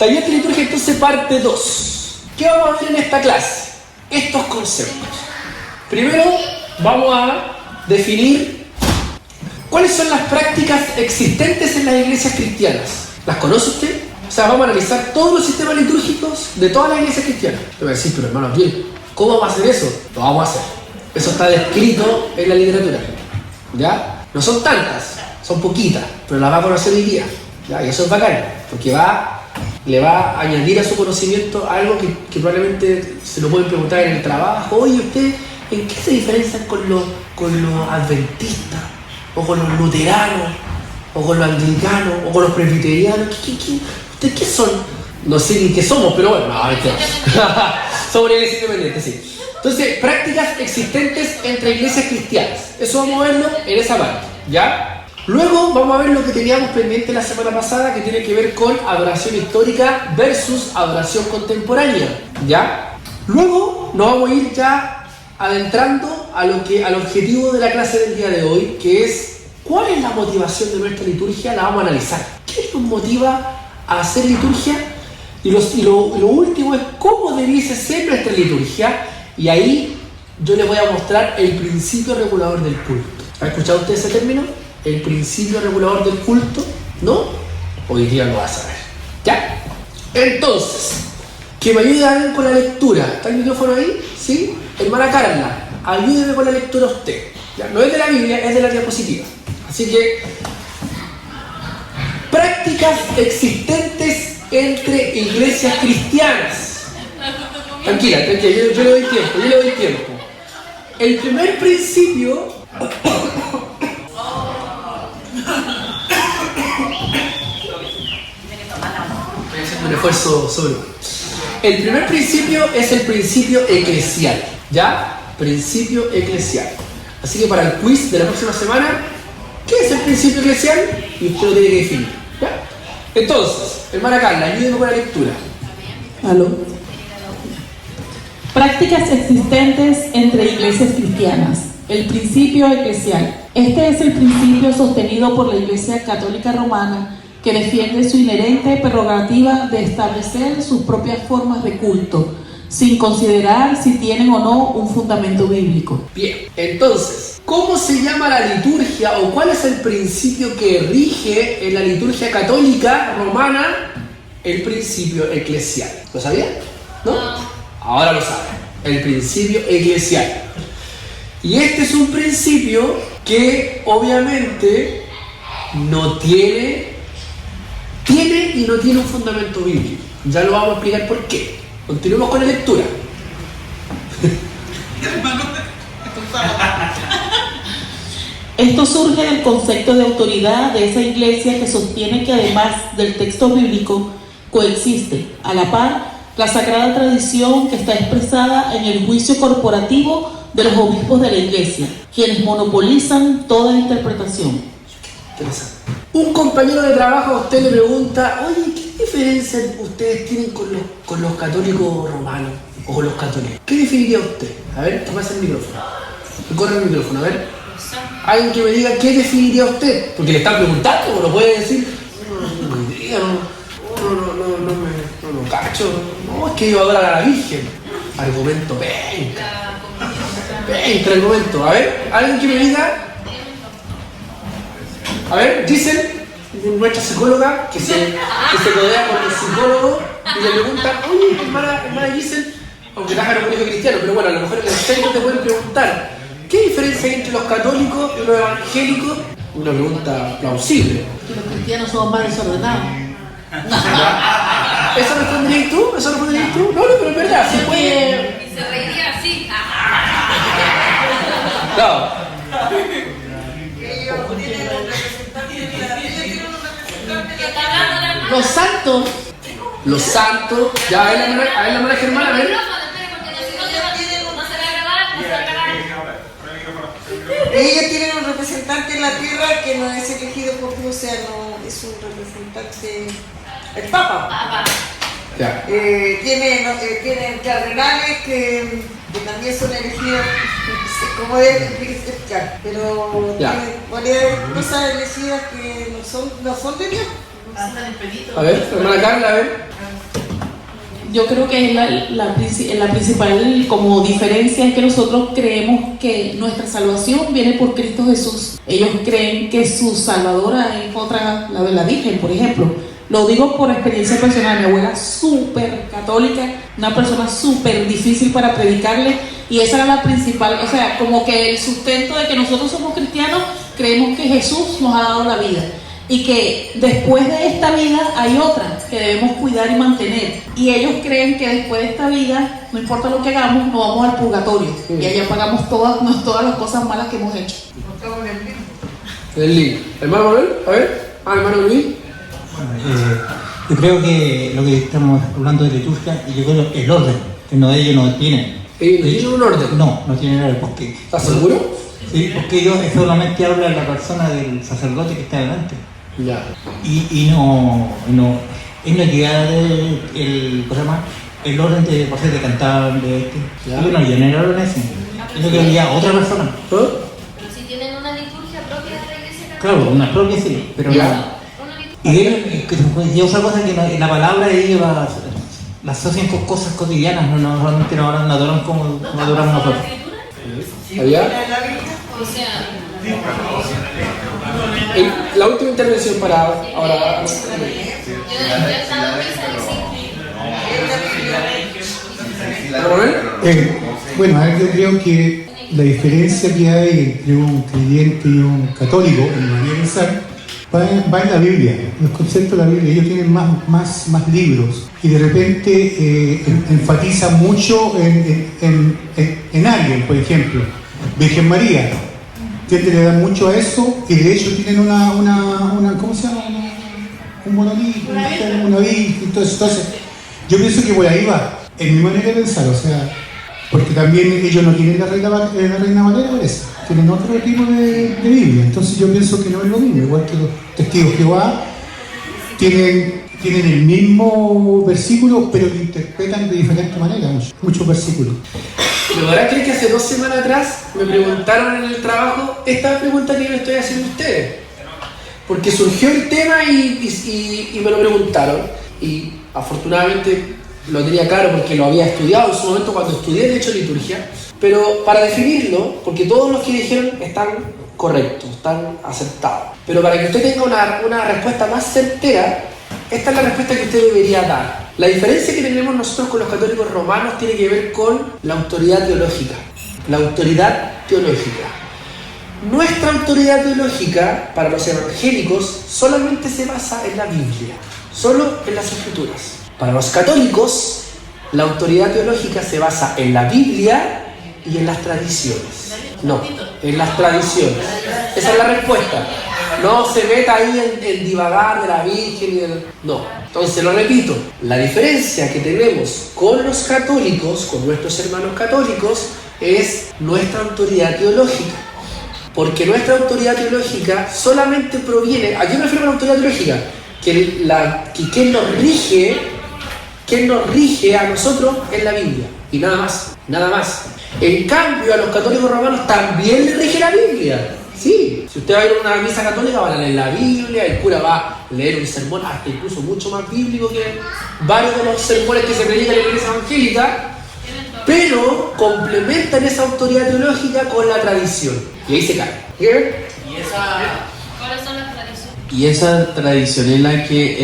Taller de liturgia, entonces, parte 2. ¿Qué vamos a ver en esta clase? Estos conceptos. Primero, vamos a definir cuáles son las prácticas existentes en las iglesias cristianas. ¿Las conoce usted? O sea, vamos a analizar todos los sistemas litúrgicos de todas las iglesias cristianas. Te voy a decir, pero hermano, bien, ¿cómo vamos a hacer eso? Lo vamos a hacer. Eso está descrito en la literatura. ¿Ya? No son tantas, son poquitas, pero las va a conocer hoy día. ¿Ya? Y eso es bacán, porque le va a añadir a su conocimiento algo que probablemente se lo pueden preguntar en el trabajo. Oye, ¿usted en qué se diferencian con los adventistas? ¿O con los luteranos? ¿O con los anglicanos? ¿O con los presbiterianos? ¿Ustedes qué son? No sé ni qué somos, pero bueno, no, somos una iglesia independiente, sí. Entonces, prácticas existentes entre iglesias cristianas. Eso vamos a verlo en esa parte, ¿ya? Luego vamos a ver lo que teníamos pendiente la semana pasada, que tiene que ver con adoración histórica versus adoración contemporánea, ¿ya? Luego nos vamos a ir ya adentrando al objetivo de la clase del día de hoy, que es ¿cuál es la motivación de nuestra liturgia? La vamos a analizar. ¿Qué nos motiva a hacer liturgia? Y lo último es cómo debiese ser nuestra liturgia. Y ahí yo les voy a mostrar el principio regulador del culto. ¿Ha escuchado usted ese término? El principio regulador del culto, ¿no? Hoy día lo vas a ver. ¿Ya? Entonces, que me ayude a ver con la lectura. ¿Está el micrófono ahí? ¿Sí? Hermana Carla, ayúdeme con la lectura usted. ¿Ya? No es de la Biblia, es de la diapositiva. Así que, prácticas existentes entre iglesias cristianas. Tranquila, yo le doy tiempo. El primer principio... Voy a hacer un esfuerzo sobre. El primer principio es el principio eclesial, ¿ya? Principio eclesial. Así que para el quiz de la próxima semana, ¿qué es el principio eclesial? Y usted lo tiene que definir, ¿ya? Entonces, hermana Carla, ayúdeme con la lectura. ¿Aló? Prácticas existentes entre iglesias cristianas. El principio eclesial. Este es el principio sostenido por la Iglesia Católica Romana, que defiende su inherente prerrogativa de establecer sus propias formas de culto, sin considerar si tienen o no un fundamento bíblico. Bien, entonces, ¿cómo se llama la liturgia o cuál es el principio que rige en la liturgia católica romana? El principio eclesial. ¿Lo sabía? ¿No? Ahora lo saben. El principio eclesial. Y este es un principio que obviamente no tiene y no tiene un fundamento bíblico. Ya lo vamos a explicar por qué. Continuemos con la lectura. Esto surge del concepto de autoridad de esa iglesia que sostiene que además del texto bíblico coexiste, a la par, la sagrada tradición que está expresada en el juicio corporativo de los obispos de la iglesia, quienes monopolizan toda interpretación. Interesante. Un compañero de trabajo a usted le pregunta, oye, ¿qué diferencia ustedes tienen con los católicos romanos o con los católicos? ¿Qué definiría usted? A ver, toma el micrófono. Corre el micrófono, a ver. Alguien que me diga qué definiría usted, porque le están preguntando, lo puede decir. No cacho. No, es que yo adoro a la Virgen. Argumento, venga, argumento. A ver, alguien que me diga. A ver, dicen nuestra psicóloga que se codea con el psicólogo y le preguntan, oye, hermana Giselle, aunque trabaja en un colegio cristiano, pero bueno, a lo mejor en el centro te pueden preguntar, ¿qué diferencia hay entre los católicos y los evangélicos? Una pregunta plausible. Que los cristianos somos más desordenados. ¿Eso responderías tú? No, pero es verdad, se puede. Y se reiría así. Claro. Los santos, ya, a ver la hermana Germana, a ver. Ellos tienen un representante en la tierra que no es elegido por Dios, o sea, no es un representante, el Papa. Ya. Tienen cardenales que también son elegidos, como es, pero ya. tienen varias cosas elegidas que no son de Dios. A ver, hermana Carla, a ver. Yo creo que la principal como diferencia es que nosotros creemos que nuestra salvación viene por Cristo Jesús. Ellos creen que su salvadora es la Virgen, por ejemplo. Lo digo por experiencia personal. Mi abuela súper católica, una persona súper difícil para predicarle, y esa era la principal, o sea, como que el sustento de que nosotros somos cristianos, creemos que Jesús nos ha dado la vida y que después de esta vida hay otra que debemos cuidar y mantener, y ellos creen que después de esta vida, no importa lo que hagamos, nos vamos al purgatorio y allá pagamos todas las cosas malas que hemos hecho. El link. Hermano Manuel, a ver. Hermano Luis. Yo creo que lo que estamos hablando de liturgia, y yo creo que el orden, que ellos no tienen. ¿Ellos tienen un orden? No tienen orden. Porque, ¿Estás seguro? Sí, porque ellos solamente hablan la persona del sacerdote que está delante. Ya. Y no llega el orden de, por ejemplo, de cantar, de este. Ellos no tienen el orden ese. Ellos quería otra persona. Pero si tienen una liturgia propia de la iglesia católica. Claro, una propia sí, pero y otra cosa que la palabra ellos la asocian con cosas cotidianas, realmente no adoran como adoramos nosotros. ¿Allá? O sea, La última intervención para ahora. yo he estado en misa y sí. Bueno, a ver, yo creo que la diferencia que hay entre un creyente y un católico en la manera de pensar va en la Biblia, los conceptos de la Biblia. Ellos tienen más libros y de repente enfatizan mucho en alguien, por ejemplo, Virgen María. Le dan mucho a eso, y de hecho tienen una ¿cómo se llama? Un monolito, una virgen, entonces yo pienso que por ahí va, en mi manera de pensar, o sea, porque también ellos no tienen la Reina Valera, parece, tienen otro tipo de Biblia, entonces yo pienso que no es lo mismo, igual que los testigos de Jehová tienen el mismo versículo, pero lo interpretan de diferente manera, muchos versículos. ¿Me podrán creer que hace 2 semanas atrás me preguntaron en el trabajo esta pregunta que yo le estoy haciendo a ustedes? Porque surgió el tema y me lo preguntaron, y afortunadamente lo tenía claro porque lo había estudiado en su momento cuando estudié de hecho liturgia, pero para definirlo, porque todos los que dijeron están correctos, están aceptados, pero para que usted tenga una respuesta más certera, esta es la respuesta que usted debería dar. La diferencia que tenemos nosotros con los católicos romanos tiene que ver con la autoridad teológica. La autoridad teológica. Nuestra autoridad teológica para los evangélicos solamente se basa en la Biblia, solo en las Escrituras. Para los católicos, la autoridad teológica se basa en la Biblia y en las tradiciones. No, en las tradiciones. Esa es la respuesta. No se meta ahí en divagar de la Virgen y del... No. Entonces lo repito, la diferencia que tenemos con los católicos, con nuestros hermanos católicos, es nuestra autoridad teológica. Porque nuestra autoridad teológica solamente proviene... ¿A qué me refiero con la autoridad teológica? Que quien nos rige a nosotros es la Biblia. Y nada más, nada más. En cambio, a los católicos romanos también les rige la Biblia. Sí, si usted va a ir a una misa católica, van a leer la Biblia, el cura va a leer un sermón, hasta incluso mucho más bíblico que varios de los sermones que se predican en la iglesia evangélica, pero complementan esa autoridad teológica con la tradición. Y ahí se cae. ¿Cuáles son las tradiciones? ¿Y esa tradición es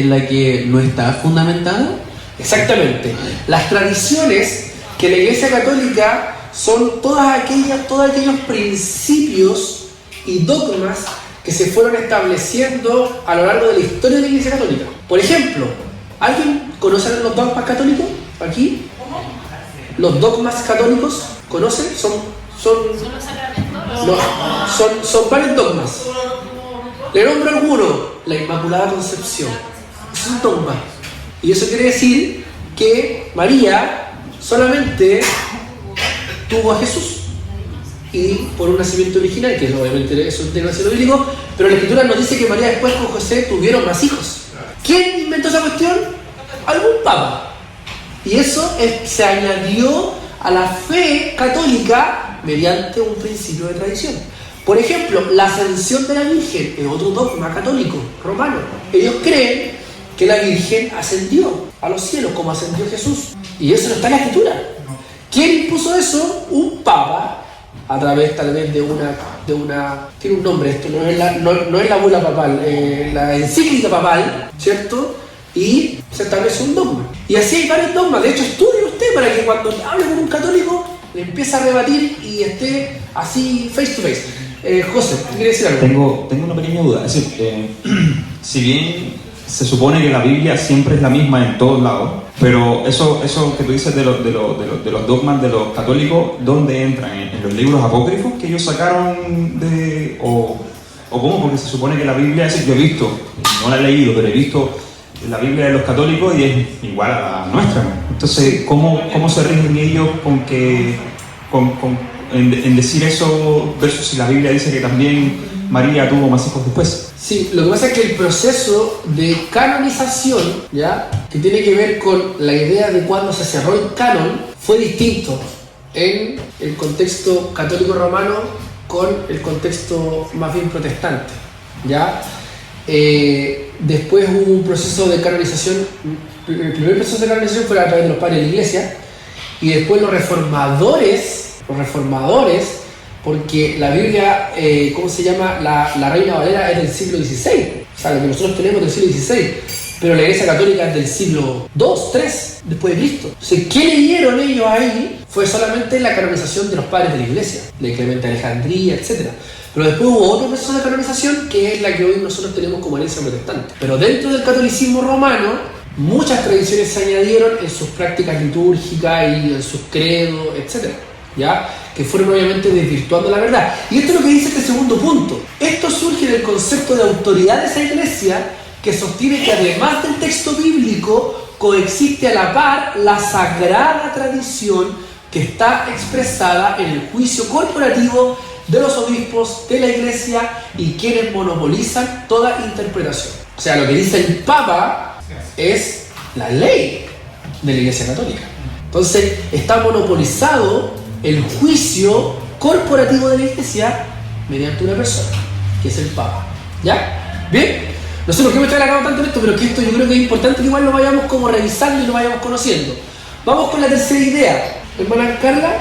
la que no está fundamentada? Exactamente. Las tradiciones que la iglesia católica son todos aquellos principios y dogmas que se fueron estableciendo a lo largo de la historia de la Iglesia Católica. Por ejemplo, ¿alguien conoce los dogmas católicos? ¿Aquí? ¿Los dogmas católicos? ¿Conocen? Son los sacramentos. Son varios dogmas. Le nombro alguno. La Inmaculada Concepción. Es un dogma. Y eso quiere decir que María solamente tuvo a Jesús. Y por un nacimiento original, que obviamente eso es un nacimiento bíblico, pero la Escritura nos dice que María después con José tuvieron más hijos. ¿Quién inventó esa cuestión? Algún papa. Y eso se añadió a la fe católica mediante un principio de tradición. Por ejemplo, la ascensión de la Virgen es otro dogma católico romano. Ellos creen que la Virgen ascendió a los cielos como ascendió Jesús. Y eso no está en la escritura. ¿Quién impuso eso? Un papa, a través tal vez de una tiene un nombre esto, no es la bula papal, la encíclica papal, ¿cierto? Y se establece un dogma. Y así hay varios dogmas. De hecho, estudie usted para que cuando hable con un católico le empiece a rebatir y esté así face to face. José, ¿qué quiere decir algo? Tengo una pequeña duda. Es decir, si bien se supone que la Biblia siempre es la misma en todos lados, pero eso que tú dices de los dogmas de los católicos, ¿dónde entran? ¿En los libros apócrifos que ellos sacaron o cómo? Porque se supone que la Biblia, es decir, yo he visto, no la he leído, pero he visto la Biblia de los católicos y es igual a la nuestra, ¿no? Entonces, ¿cómo se rigen ellos en decir eso versus si la Biblia dice que también María tuvo más hijos después? Sí, lo que pasa es que el proceso de canonización, ¿ya?, que tiene que ver con la idea de cuando se cerró el canon, fue distinto en el contexto católico romano con el contexto más bien protestante, ¿ya? Después hubo un proceso de canonización. El primer proceso de canonización fue a través de los padres de la iglesia, y después los reformadores, porque la Biblia, ¿cómo se llama? La Reina Valera es del siglo XVI, o sea, lo que nosotros tenemos del siglo XVI, pero la Iglesia Católica es del siglo II, III, después de Cristo. Entonces, ¿qué leyeron ellos ahí? Fue solamente la canonización de los padres de la Iglesia, de Clemente de Alejandría, etc. Pero después hubo otro proceso de canonización que es la que hoy nosotros tenemos como herencia protestante. Pero dentro del catolicismo romano, muchas tradiciones se añadieron en sus prácticas litúrgicas y en sus credos, etc., ¿ya?, que fueron obviamente desvirtuando la verdad. Y esto es lo que dice este segundo punto. Esto surge del concepto de autoridad de esa iglesia, que sostiene que además del texto bíblico coexiste a la par la sagrada tradición que está expresada en el juicio corporativo de los obispos de la iglesia y quienes monopolizan toda interpretación. O sea, lo que dice el Papa es la ley de la Iglesia Católica. Entonces, está monopolizado el juicio corporativo de la iglesia mediante una persona, que es el Papa. ¿Ya? ¿Bien? No sé por qué me estoy alargando tanto en esto, pero que esto yo creo que es importante que igual lo vayamos como revisando y lo vayamos conociendo. Vamos con la tercera idea. Hermana Carla.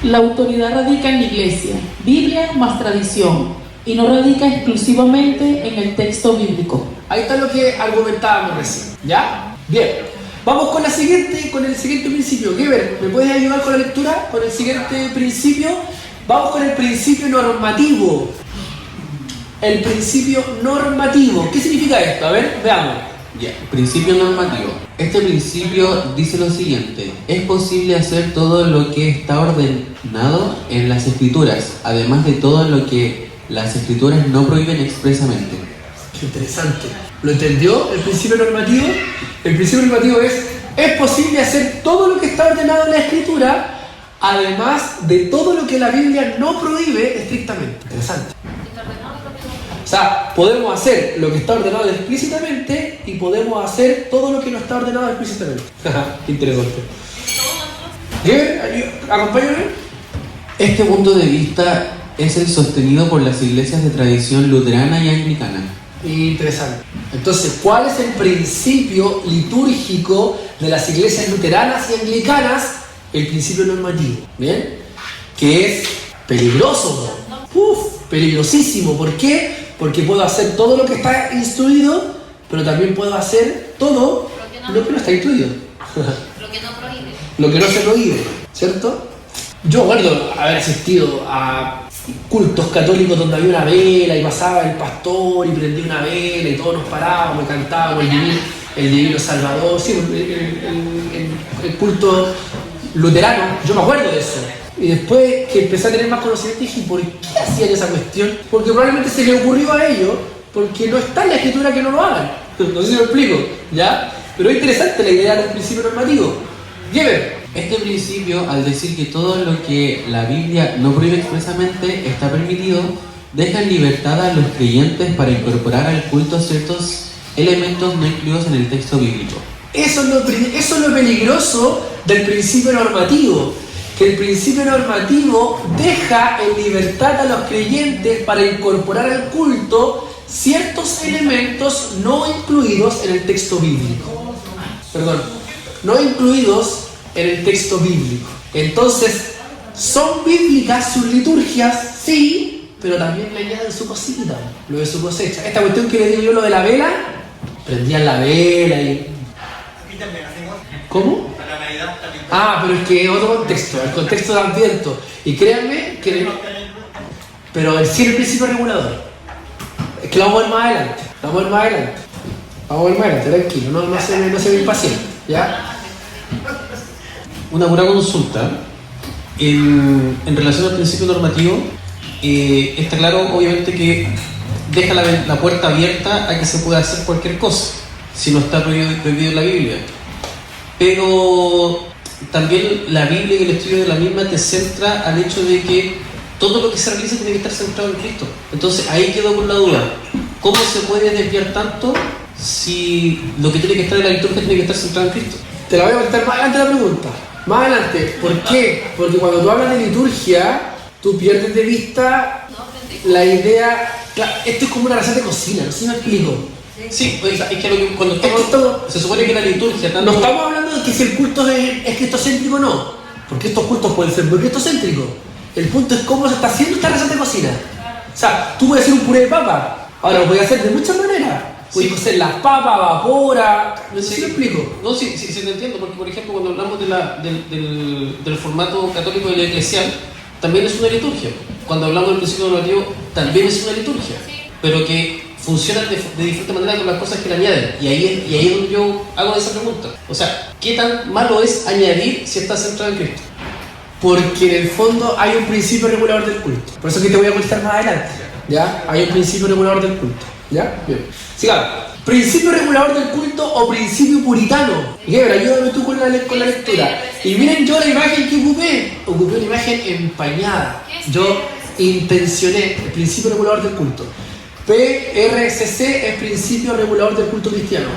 La autoridad radica en la iglesia, Biblia más tradición, y no radica exclusivamente en el texto bíblico. Ahí está lo que argumentábamos recién. ¿Ya? Bien. Vamos con el siguiente principio. Geber, ¿me puedes ayudar con la lectura? Con el siguiente principio. Vamos con el principio normativo. El principio normativo. ¿Qué significa esto? A ver, veamos. Ya, principio normativo. Este principio dice lo siguiente: es posible hacer todo lo que está ordenado en las escrituras, además de todo lo que las escrituras no prohíben expresamente. Qué interesante. ¿Lo entendió el principio normativo? El principio normativo es posible hacer todo lo que está ordenado en la escritura, además de todo lo que la Biblia no prohíbe estrictamente. Interesante. O sea, podemos hacer lo que está ordenado explícitamente y podemos hacer todo lo que no está ordenado explícitamente. Interesante. ¿Acompáñame? Este punto de vista es el sostenido por las iglesias de tradición luterana y anglicana. Interesante. Entonces, ¿cuál es el principio litúrgico de las iglesias luteranas y anglicanas? El principio normativo, ¿bien? Que es peligroso, peligrosísimo. ¿Por qué? Porque puedo hacer todo lo que está instruido, pero también puedo hacer todo lo que no está instruido. Lo que no prohíbe. Lo que no se prohíbe, ¿cierto? Yo recuerdo haber asistido a cultos católicos donde había una vela y pasaba el pastor y prendía una vela y todos nos parábamos y cantábamos el divino Salvador. Sí, el culto luterano, yo me acuerdo de eso. Y después que empecé a tener más conocimiento dije, ¿por qué hacían esa cuestión? Porque probablemente se les ocurrió a ellos porque no está en la escritura que no lo hagan. No sé si lo explico, ¿ya? Pero es interesante la idea del principio normativo. Geber. Este principio, al decir que todo lo que la Biblia no prohíbe expresamente está permitido, deja en libertad a los creyentes para incorporar al culto ciertos elementos no incluidos en el texto bíblico. Eso es lo peligroso del principio normativo, que el principio normativo deja en libertad a los creyentes para incorporar al culto ciertos elementos no incluidos en el texto bíblico. Perdón, no incluidos en el texto bíblico. Entonces, ¿son bíblicas sus liturgias? Sí, pero también le añaden su cosita, lo de su cosecha. Esta cuestión que le digo yo, lo de la vela, prendían la vela y... ¿Cómo? Ah, pero es que es otro contexto, el contexto de Adviento. Y créanme que... Pero sí el principio regulador. Es que lo vamos a ver más adelante. Vamos a ver más adelante, tranquilo, no se me impaciente, ¿ya? Una pura consulta. En relación al principio normativo, está claro, obviamente, que deja la puerta abierta a que se pueda hacer cualquier cosa, si no está prohibido en la Biblia. Pero también la Biblia y el estudio de la misma te centra al hecho de que todo lo que se realiza tiene que estar centrado en Cristo. Entonces ahí quedo con la duda. ¿Cómo se puede desviar tanto si lo que tiene que estar en la liturgia tiene que estar centrado en Cristo? Te la voy a contestar más adelante la pregunta. Más adelante. ¿Por qué? Porque cuando tú hablas de liturgia, tú pierdes de vista la idea... Claro, esto es como una receta de cocina, no sé si me explico. Sí, es que cuando se supone que la liturgia... No estamos hablando de que si el culto es cristocéntrico o no. Porque estos cultos pueden ser muy cristocéntricos. El punto es cómo se está haciendo esta receta de cocina. O sea, tú puedes hacer un puré de papa. Ahora lo puedes hacer de muchas maneras. Puedes hacer las papas, vapora. No sé si me explico. No, sí te entiendo. Porque, por ejemplo, cuando hablamos del formato católico de la eclesial, también es una liturgia. Cuando hablamos del principio normativo, también es una liturgia. Pero que funcionan de diferente manera con las cosas que le añaden. Y ahí es donde yo hago esa pregunta. O sea, ¿qué tan malo es añadir si está centrado en Cristo? Porque en el fondo hay un principio regulador del culto. Por eso que te voy a contestar más adelante. ¿Ya? Hay un principio regulador del culto. ¿Ya? Bien. Sigamos. Principio regulador del culto o principio puritano. Gebra, ayúdame tú con la lectura. Y miren yo la imagen que ocupé. Ocupé una imagen empañada. Yo intencioné el principio regulador del culto. PRCC es principio regulador del culto cristiano.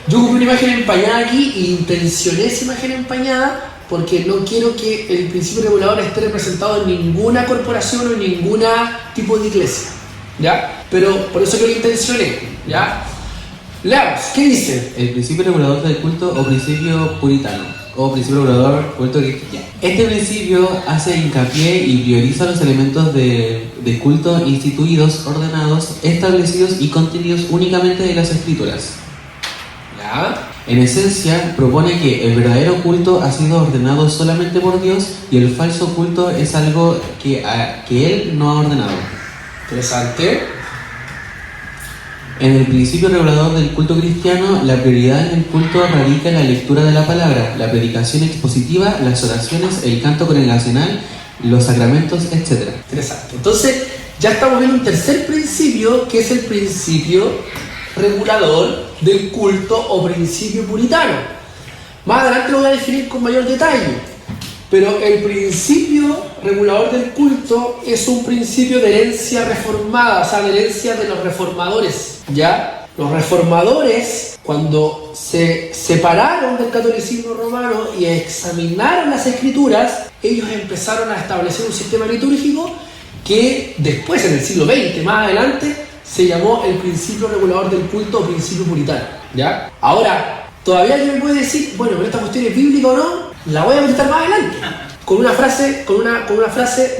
Yo ocupé una imagen empañada aquí e intencioné esa imagen empañada porque no quiero que el principio regulador esté representado en ninguna corporación o en ningún tipo de iglesia, ¿ya? Pero por eso que lo intencioné, ¿ya? Leamos, ¿qué dice? El principio regulador del culto o principio puritano, o principio regulador del culto cristiano. Este principio hace hincapié y prioriza los elementos de culto instituidos, ordenados, establecidos y contenidos únicamente de las Escrituras. ¿Ya? En esencia, propone que el verdadero culto ha sido ordenado solamente por Dios y el falso culto es algo que Él no ha ordenado. Interesante. En el principio regulador del culto cristiano, la prioridad en el culto radica en la lectura de la palabra, la predicación expositiva, las oraciones, el canto congregacional, los sacramentos, etc. Interesante. Entonces, ya estamos viendo un tercer principio, que es el principio regulador del culto o principio puritano. Más adelante lo voy a definir con mayor detalle, pero el principio regulador del culto es un principio de herencia reformada, o sea, de herencia de los reformadores, ¿ya? Los reformadores, cuando se separaron del catolicismo romano y examinaron las escrituras, ellos empezaron a establecer un sistema litúrgico que después, en el siglo XX, más adelante, se llamó el principio regulador del culto o principio puritano, ¿ya? Ahora, todavía alguien me puede decir, bueno, pero esta cuestión es bíblica o no, la voy a contestar más adelante, con una frase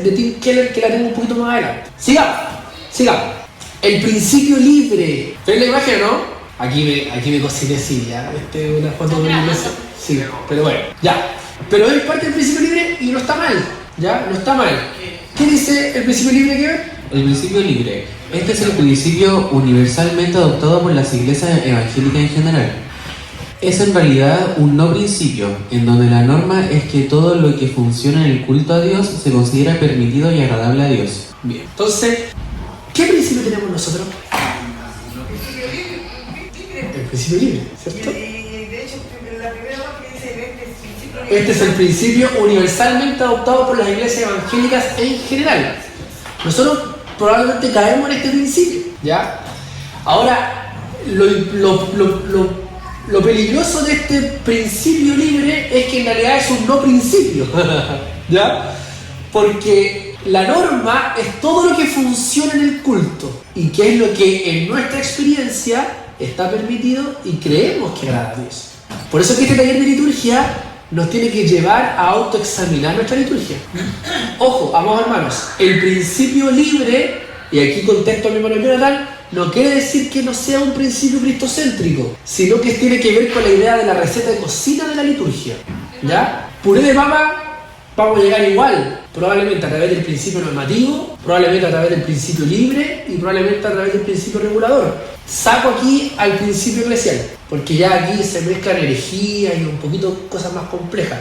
de Tim Keller que la tengo un poquito más adelante. Sigamos. El principio libre. ¿Ves la imagen o no? Aquí me cociné, sí, ya. Este es una foto de una iglesia. Sí, pero bueno, ya. Pero es parte del principio libre y no está mal, ¿ya? No está mal. ¿Qué dice el principio libre, Keller? El principio libre. Este es el principio universalmente adoptado por las iglesias evangélicas en general. Es en realidad un no principio, en donde la norma es que todo lo que funciona en el culto a Dios se considera permitido y agradable a Dios. Bien, entonces, ¿qué principio tenemos nosotros? El principio libre, ¿cierto? De hecho, la primera parte que dice principio Este es el principio universalmente adoptado por las iglesias evangélicas en general. Nosotros probablemente caemos en este principio, ¿ya? Ahora, lo peligroso de este principio libre es que en realidad es un no principio, ¿ya? Porque La norma es todo lo que funciona en el culto y que es lo que en nuestra experiencia está permitido y creemos que agrada a Dios. Por eso que este taller de liturgia nos tiene que llevar a autoexaminar nuestra liturgia. Ojo, amados hermanos, el principio libre, y aquí contesto a mi hermano Jonathan, no quiere decir que no sea un principio cristocéntrico, sino que tiene que ver con la idea de la receta de cocina de la liturgia. ¿Ya? Puré de papa, vamos a llegar igual, probablemente a través del principio normativo, probablemente a través del principio libre y probablemente a través del principio regulador. Saco aquí al principio eclesial, porque ya aquí se mezclan herejías y un poquito cosas más complejas.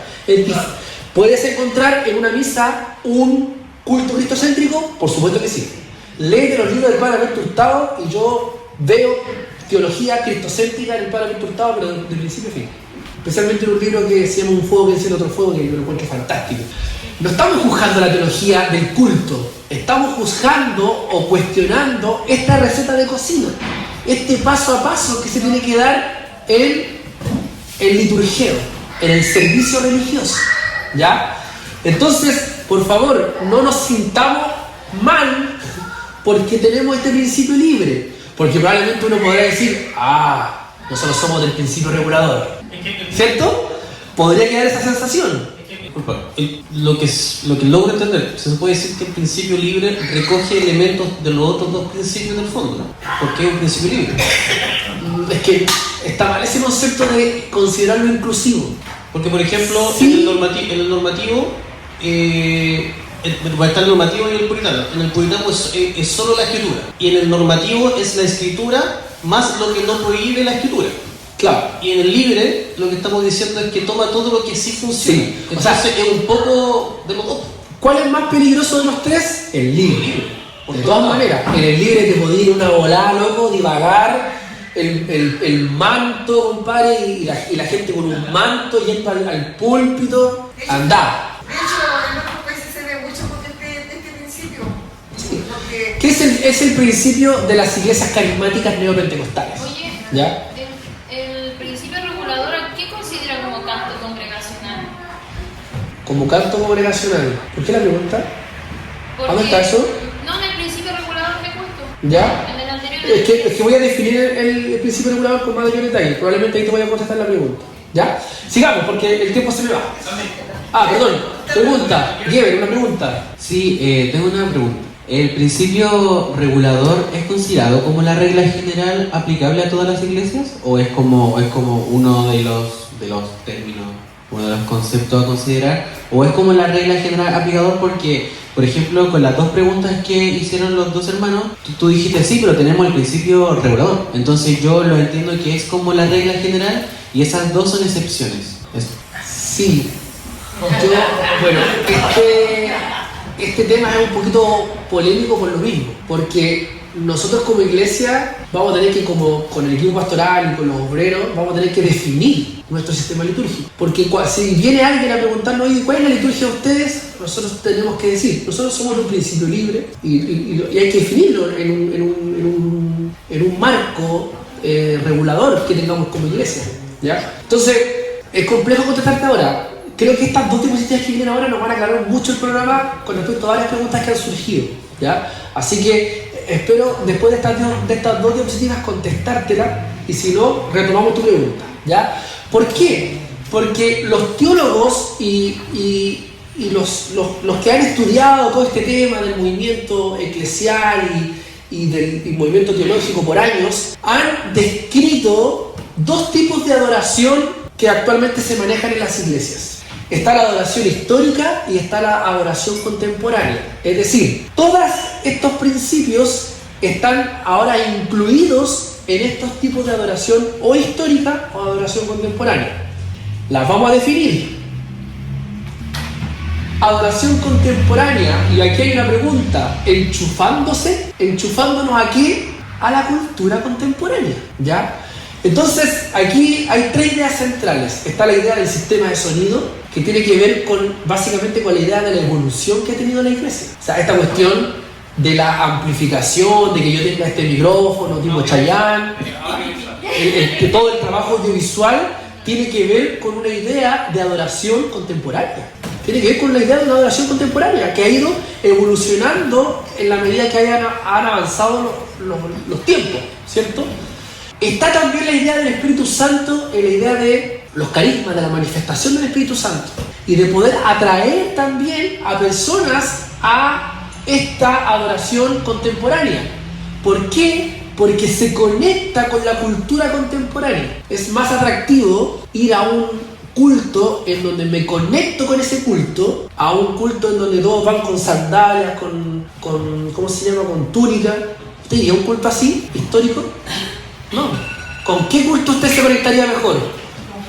¿Puedes encontrar en una misa un culto cristocéntrico? Por supuesto que sí. Léete los libros del Padre Alberto Hurtado y yo veo teología cristocéntrica en el Padre Alberto Hurtado, pero de principio a fin. Especialmente en un libro que se llama Un fuego que enciende otro fuego, que yo lo encuentro fantástico. No estamos juzgando la teología del culto, estamos juzgando o cuestionando esta receta de cocina, este paso a paso que se tiene que dar en el liturgeo, en el servicio religioso, ¿ya? Entonces, por favor, no nos sintamos mal porque tenemos este principio libre, porque probablemente uno podrá decir, nosotros somos del principio regulador, ¿cierto? Podría quedar esa sensación. Disculpa, lo que logro entender, se puede decir que el principio libre recoge elementos de los otros dos principios del fondo, ¿no? Porque es un principio libre. Es que está mal ese concepto de considerarlo inclusivo. Porque, por ejemplo, sí. en el normativo está el normativo y el puritano. En el puritano es solo la escritura. Y en el normativo es la escritura más lo que no prohíbe la escritura. Claro. Y en el libre lo que estamos diciendo es que toma todo lo que sí funciona. Sí. Entonces es un poco de modo. ¿Cuál es más peligroso de los tres? El libre. De todas maneras, en el libre te podía ir una volada, loco, divagar, el manto, compadre, y la gente con un manto yendo al púlpito, andar. De hecho, en otros países se ve mucho de este principio. Sí. Porque... ¿Qué es el principio de las iglesias carismáticas neopentecostales? Oye, ¿Ya? el principio regulador, ¿qué considera como canto congregacional? Como canto congregacional. ¿Por qué la pregunta? Porque, ¿Dónde está eso? No, en el principio regulador te cuento. ¿Ya? En el anterior. Es que voy a definir el principio regulador con mayor detalle. Probablemente ahí te voy a contestar la pregunta. ¿Ya? Sigamos, porque el tiempo se me va. Perdón. Pregunta. Geber, una pregunta. Sí, tengo una pregunta. ¿El principio regulador es considerado como la regla general aplicable a todas las iglesias? ¿O es como uno de los términos, uno de los conceptos a considerar? ¿O es como la regla general aplicador? Porque, por ejemplo, con las dos preguntas que hicieron los dos hermanos, tú dijiste sí, pero tenemos el principio regulador. Entonces yo lo entiendo que es como la regla general y esas dos son excepciones. Eso. Sí. Bueno, este tema es un poquito polémico por lo mismo, porque nosotros como iglesia vamos a tener que, como con el equipo pastoral y con los obreros, vamos a tener que definir nuestro sistema litúrgico. Porque si viene alguien a preguntarnos, oye, ¿cuál es la liturgia de ustedes? Nosotros tenemos que decir, nosotros somos un principio libre y hay que definirlo en un marco regulador que tengamos como iglesia, ¿ya? Entonces, es complejo contestarte ahora. Creo que estas dos diapositivas que vienen ahora nos van a aclarar mucho el programa con respecto a varias preguntas que han surgido, ¿ya? Así que espero después de estas dos diapositivas contestártelas y si no, retomamos tu pregunta, ¿ya? ¿Por qué? Porque los teólogos y los que han estudiado todo este tema del movimiento eclesial y del movimiento teológico por años han descrito dos tipos de adoración que actualmente se manejan en las iglesias. Está la adoración histórica y está la adoración contemporánea. Es decir, todos estos principios están ahora incluidos en estos tipos de adoración o histórica o adoración contemporánea. Las vamos a definir. Adoración contemporánea, y aquí hay una pregunta, ¿enchufándonos aquí a la cultura contemporánea? ¿Ya? Entonces, aquí hay tres ideas centrales. Está la idea del sistema de sonido, que tiene que ver básicamente con la idea de la evolución que ha tenido la iglesia. O sea, esta cuestión de la amplificación, de que yo tenga este micrófono tipo Chayanne, todo el trabajo audiovisual tiene que ver con una idea de adoración contemporánea, Tiene que ver con la idea de una adoración contemporánea, que ha ido evolucionando en la medida que han avanzado los tiempos, ¿cierto? Está también la idea del Espíritu Santo, en la idea de los carismas, de la manifestación del Espíritu Santo, y de poder atraer también a personas a esta adoración contemporánea. ¿Por qué? Porque se conecta con la cultura contemporánea. Es más atractivo ir a un culto en donde me conecto con ese culto, a un culto en donde todos van con sandalias, con ¿cómo se llama? Con túnica. ¿Usted iría a un culto así, histórico? No. ¿Con qué culto usted se conectaría mejor?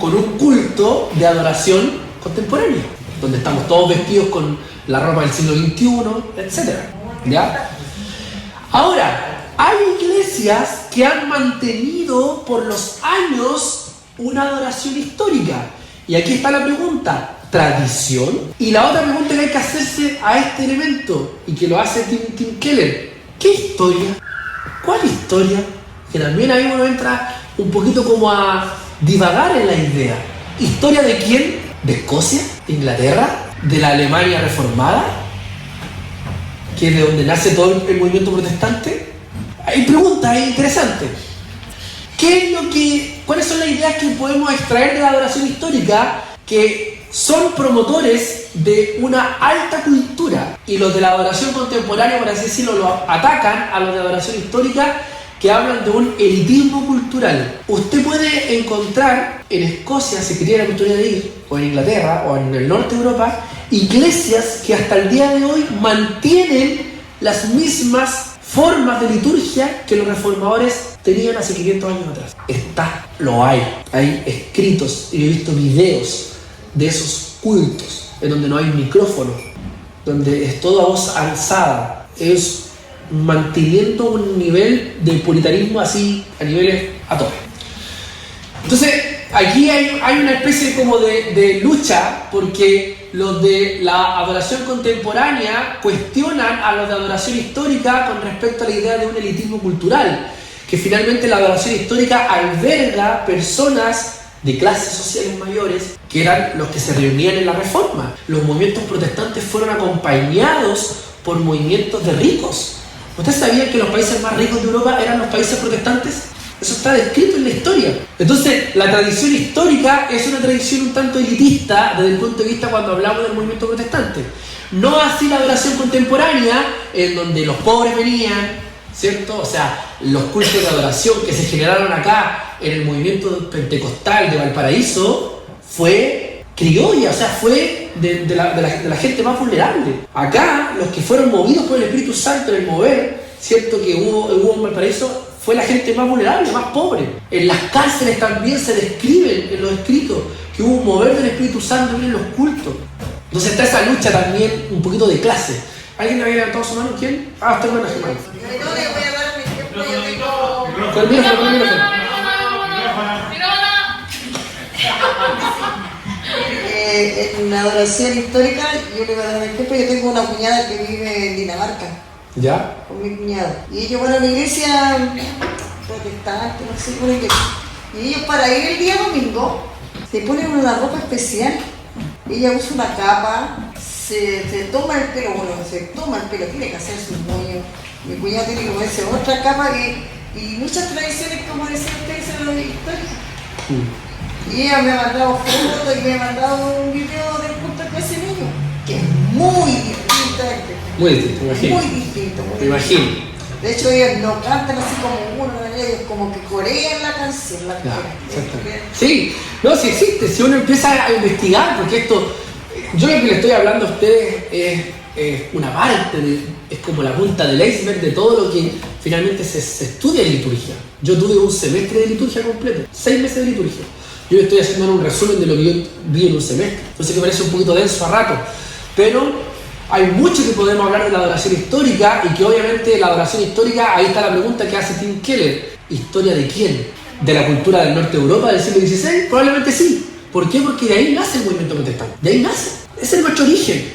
Con un culto de adoración contemporánea, donde estamos todos vestidos con la ropa del siglo XXI, etc. ¿Ya? Ahora, hay iglesias que han mantenido por los años una adoración histórica. Y aquí está la pregunta, ¿tradición? Y la otra pregunta que hay que hacerse a este elemento, y que lo hace Tim Keller, ¿qué historia? ¿Cuál historia? Que también ahí uno entra un poquito como a divagar en la idea. ¿Historia de quién? ¿De Escocia? ¿De Inglaterra? ¿De la Alemania reformada? ¿Que es de donde nace todo el movimiento protestante? Hay preguntas interesantes. ¿Cuáles son las ideas que podemos extraer de la adoración histórica que son promotores de una alta cultura? Y los de la adoración contemporánea, por así decirlo, lo atacan a los de adoración histórica, que hablan de un elitismo cultural. Usted puede encontrar en Escocia, si quería la oportunidad de ir, o en Inglaterra, o en el norte de Europa, iglesias que hasta el día de hoy mantienen las mismas formas de liturgia que los reformadores tenían hace 500 años atrás. Lo hay escritos, y he visto videos de esos cultos, en donde no hay micrófono, donde es toda voz alzada, es manteniendo un nivel de puritanismo así a niveles a tope. Entonces, aquí hay una especie como de lucha, porque los de la adoración contemporánea cuestionan a los de adoración histórica con respecto a la idea de un elitismo cultural, que finalmente la adoración histórica alberga personas de clases sociales mayores, que eran los que se reunían en la Reforma. Los movimientos protestantes fueron acompañados por movimientos de ricos. ¿Ustedes sabían que los países más ricos de Europa eran los países protestantes? Eso está descrito en la historia. Entonces, la tradición histórica es una tradición un tanto elitista desde el punto de vista cuando hablamos del movimiento protestante. No así la adoración contemporánea, en donde los pobres venían, ¿cierto? O sea, los cultos de adoración que se generaron acá en el movimiento pentecostal de Valparaíso fue criolla, o sea, fue de la gente más vulnerable. Acá, los que fueron movidos por el Espíritu Santo en el mover, ¿cierto? Que hubo en Valparaíso, fue la gente más vulnerable, más pobre. En las cárceles también se describen en los escritos que hubo un mover del Espíritu Santo en los cultos. Entonces está esa lucha también un poquito de clase. ¿Alguien había levantado su mano? ¿Quién? Usted hermana Germán. Yo le voy a dar un ejemplo, yo tengo... Con el micrófono. En la adoración histórica, yo le voy a dar un ejemplo, yo tengo una cuñada que vive en Dinamarca. ¿Ya? Con mi cuñado. Y ellos van a una iglesia protestante, no sé, una iglesia. Y ellos para ir el día domingo se ponen una ropa especial. Ella usa una capa, se toma el pelo, tiene que hacer sus moños. Mi cuñado tiene que ponerse otra capa y muchas tradiciones, como decían ustedes, en la historia. Y ella me ha mandado fotos y me ha mandado un video del culto que hacen ellos, que es muy distinto a este. Muy distinto, me imagino. Muy distinto. Me imagino. De hecho, ellos no cantan así como uno, ellos como que corean la canción. Sí, no, sí existe. Si uno empieza a investigar, porque esto, yo lo que le estoy hablando a ustedes es una parte, es como la punta del iceberg de todo lo que finalmente se estudia en liturgia. Yo tuve un semestre de liturgia completo, 6 meses de liturgia. Yo le estoy haciendo un resumen de lo que yo vi en un semestre. Entonces que parece un poquito denso a rato, pero hay mucho que podemos hablar de la adoración histórica, y que obviamente la adoración histórica, ahí está la pregunta que hace Tim Keller. ¿Historia de quién? ¿De la cultura del norte de Europa del siglo XVI? Probablemente sí. ¿Por qué? Porque de ahí nace el movimiento protestante. De ahí nace. Ese es nuestro origen.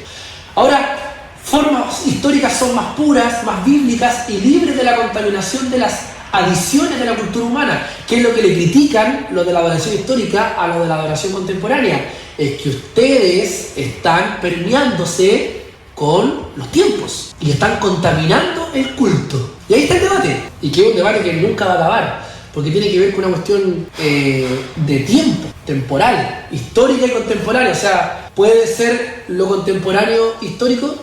Ahora, formas históricas son más puras, más bíblicas y libres de la contaminación de las adiciones de la cultura humana, que es lo que le critican los de la adoración histórica a los de la adoración contemporánea. Es que ustedes están permeándose con los tiempos y están contaminando el culto. Y ahí está el debate, y que es un debate que nunca va a acabar, porque tiene que ver con una cuestión de tiempo, temporal, histórica y contemporánea. O sea, ¿puede ser lo contemporáneo histórico?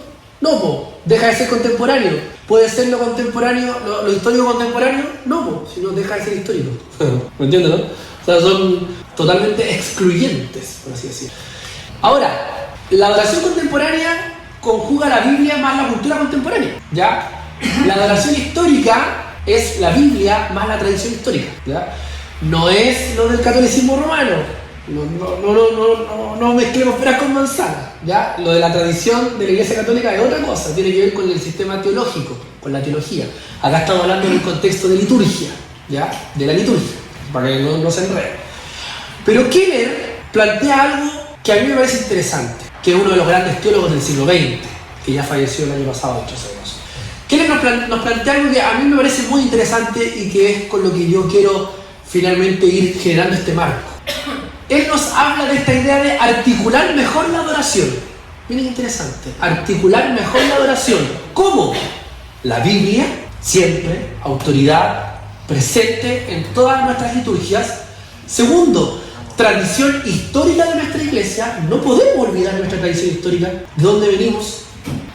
No, po, deja de ser contemporáneo. ¿Puede ser lo contemporáneo, lo histórico contemporáneo? No, po, si no deja de ser histórico. ¿Me entiendes, no? O sea, son totalmente excluyentes, por así decirlo. Ahora, la adoración contemporánea conjuga la Biblia más la cultura contemporánea, ¿ya? La adoración histórica es la Biblia más la tradición histórica, ¿ya? No es lo del catolicismo romano. No mezclemos peras con manzanas, ¿ya? Lo de la tradición de la Iglesia Católica es otra cosa, tiene que ver con el sistema teológico, con la teología. Acá estamos hablando en un contexto de liturgia, ¿ya? De la liturgia, para que no se enrede. Pero Keller plantea algo que a mí me parece interesante, que es uno de los grandes teólogos del siglo XX, que ya falleció el año pasado, de hecho, sabemos. Keller nos plantea algo que a mí me parece muy interesante y que es con lo que yo quiero finalmente ir generando este marco. Él nos habla de esta idea de articular mejor la adoración. Miren, interesante. Articular mejor la adoración. ¿Cómo? La Biblia, siempre, autoridad, presente en todas nuestras liturgias. Segundo, tradición histórica de nuestra iglesia. No podemos olvidar nuestra tradición histórica. ¿De dónde venimos?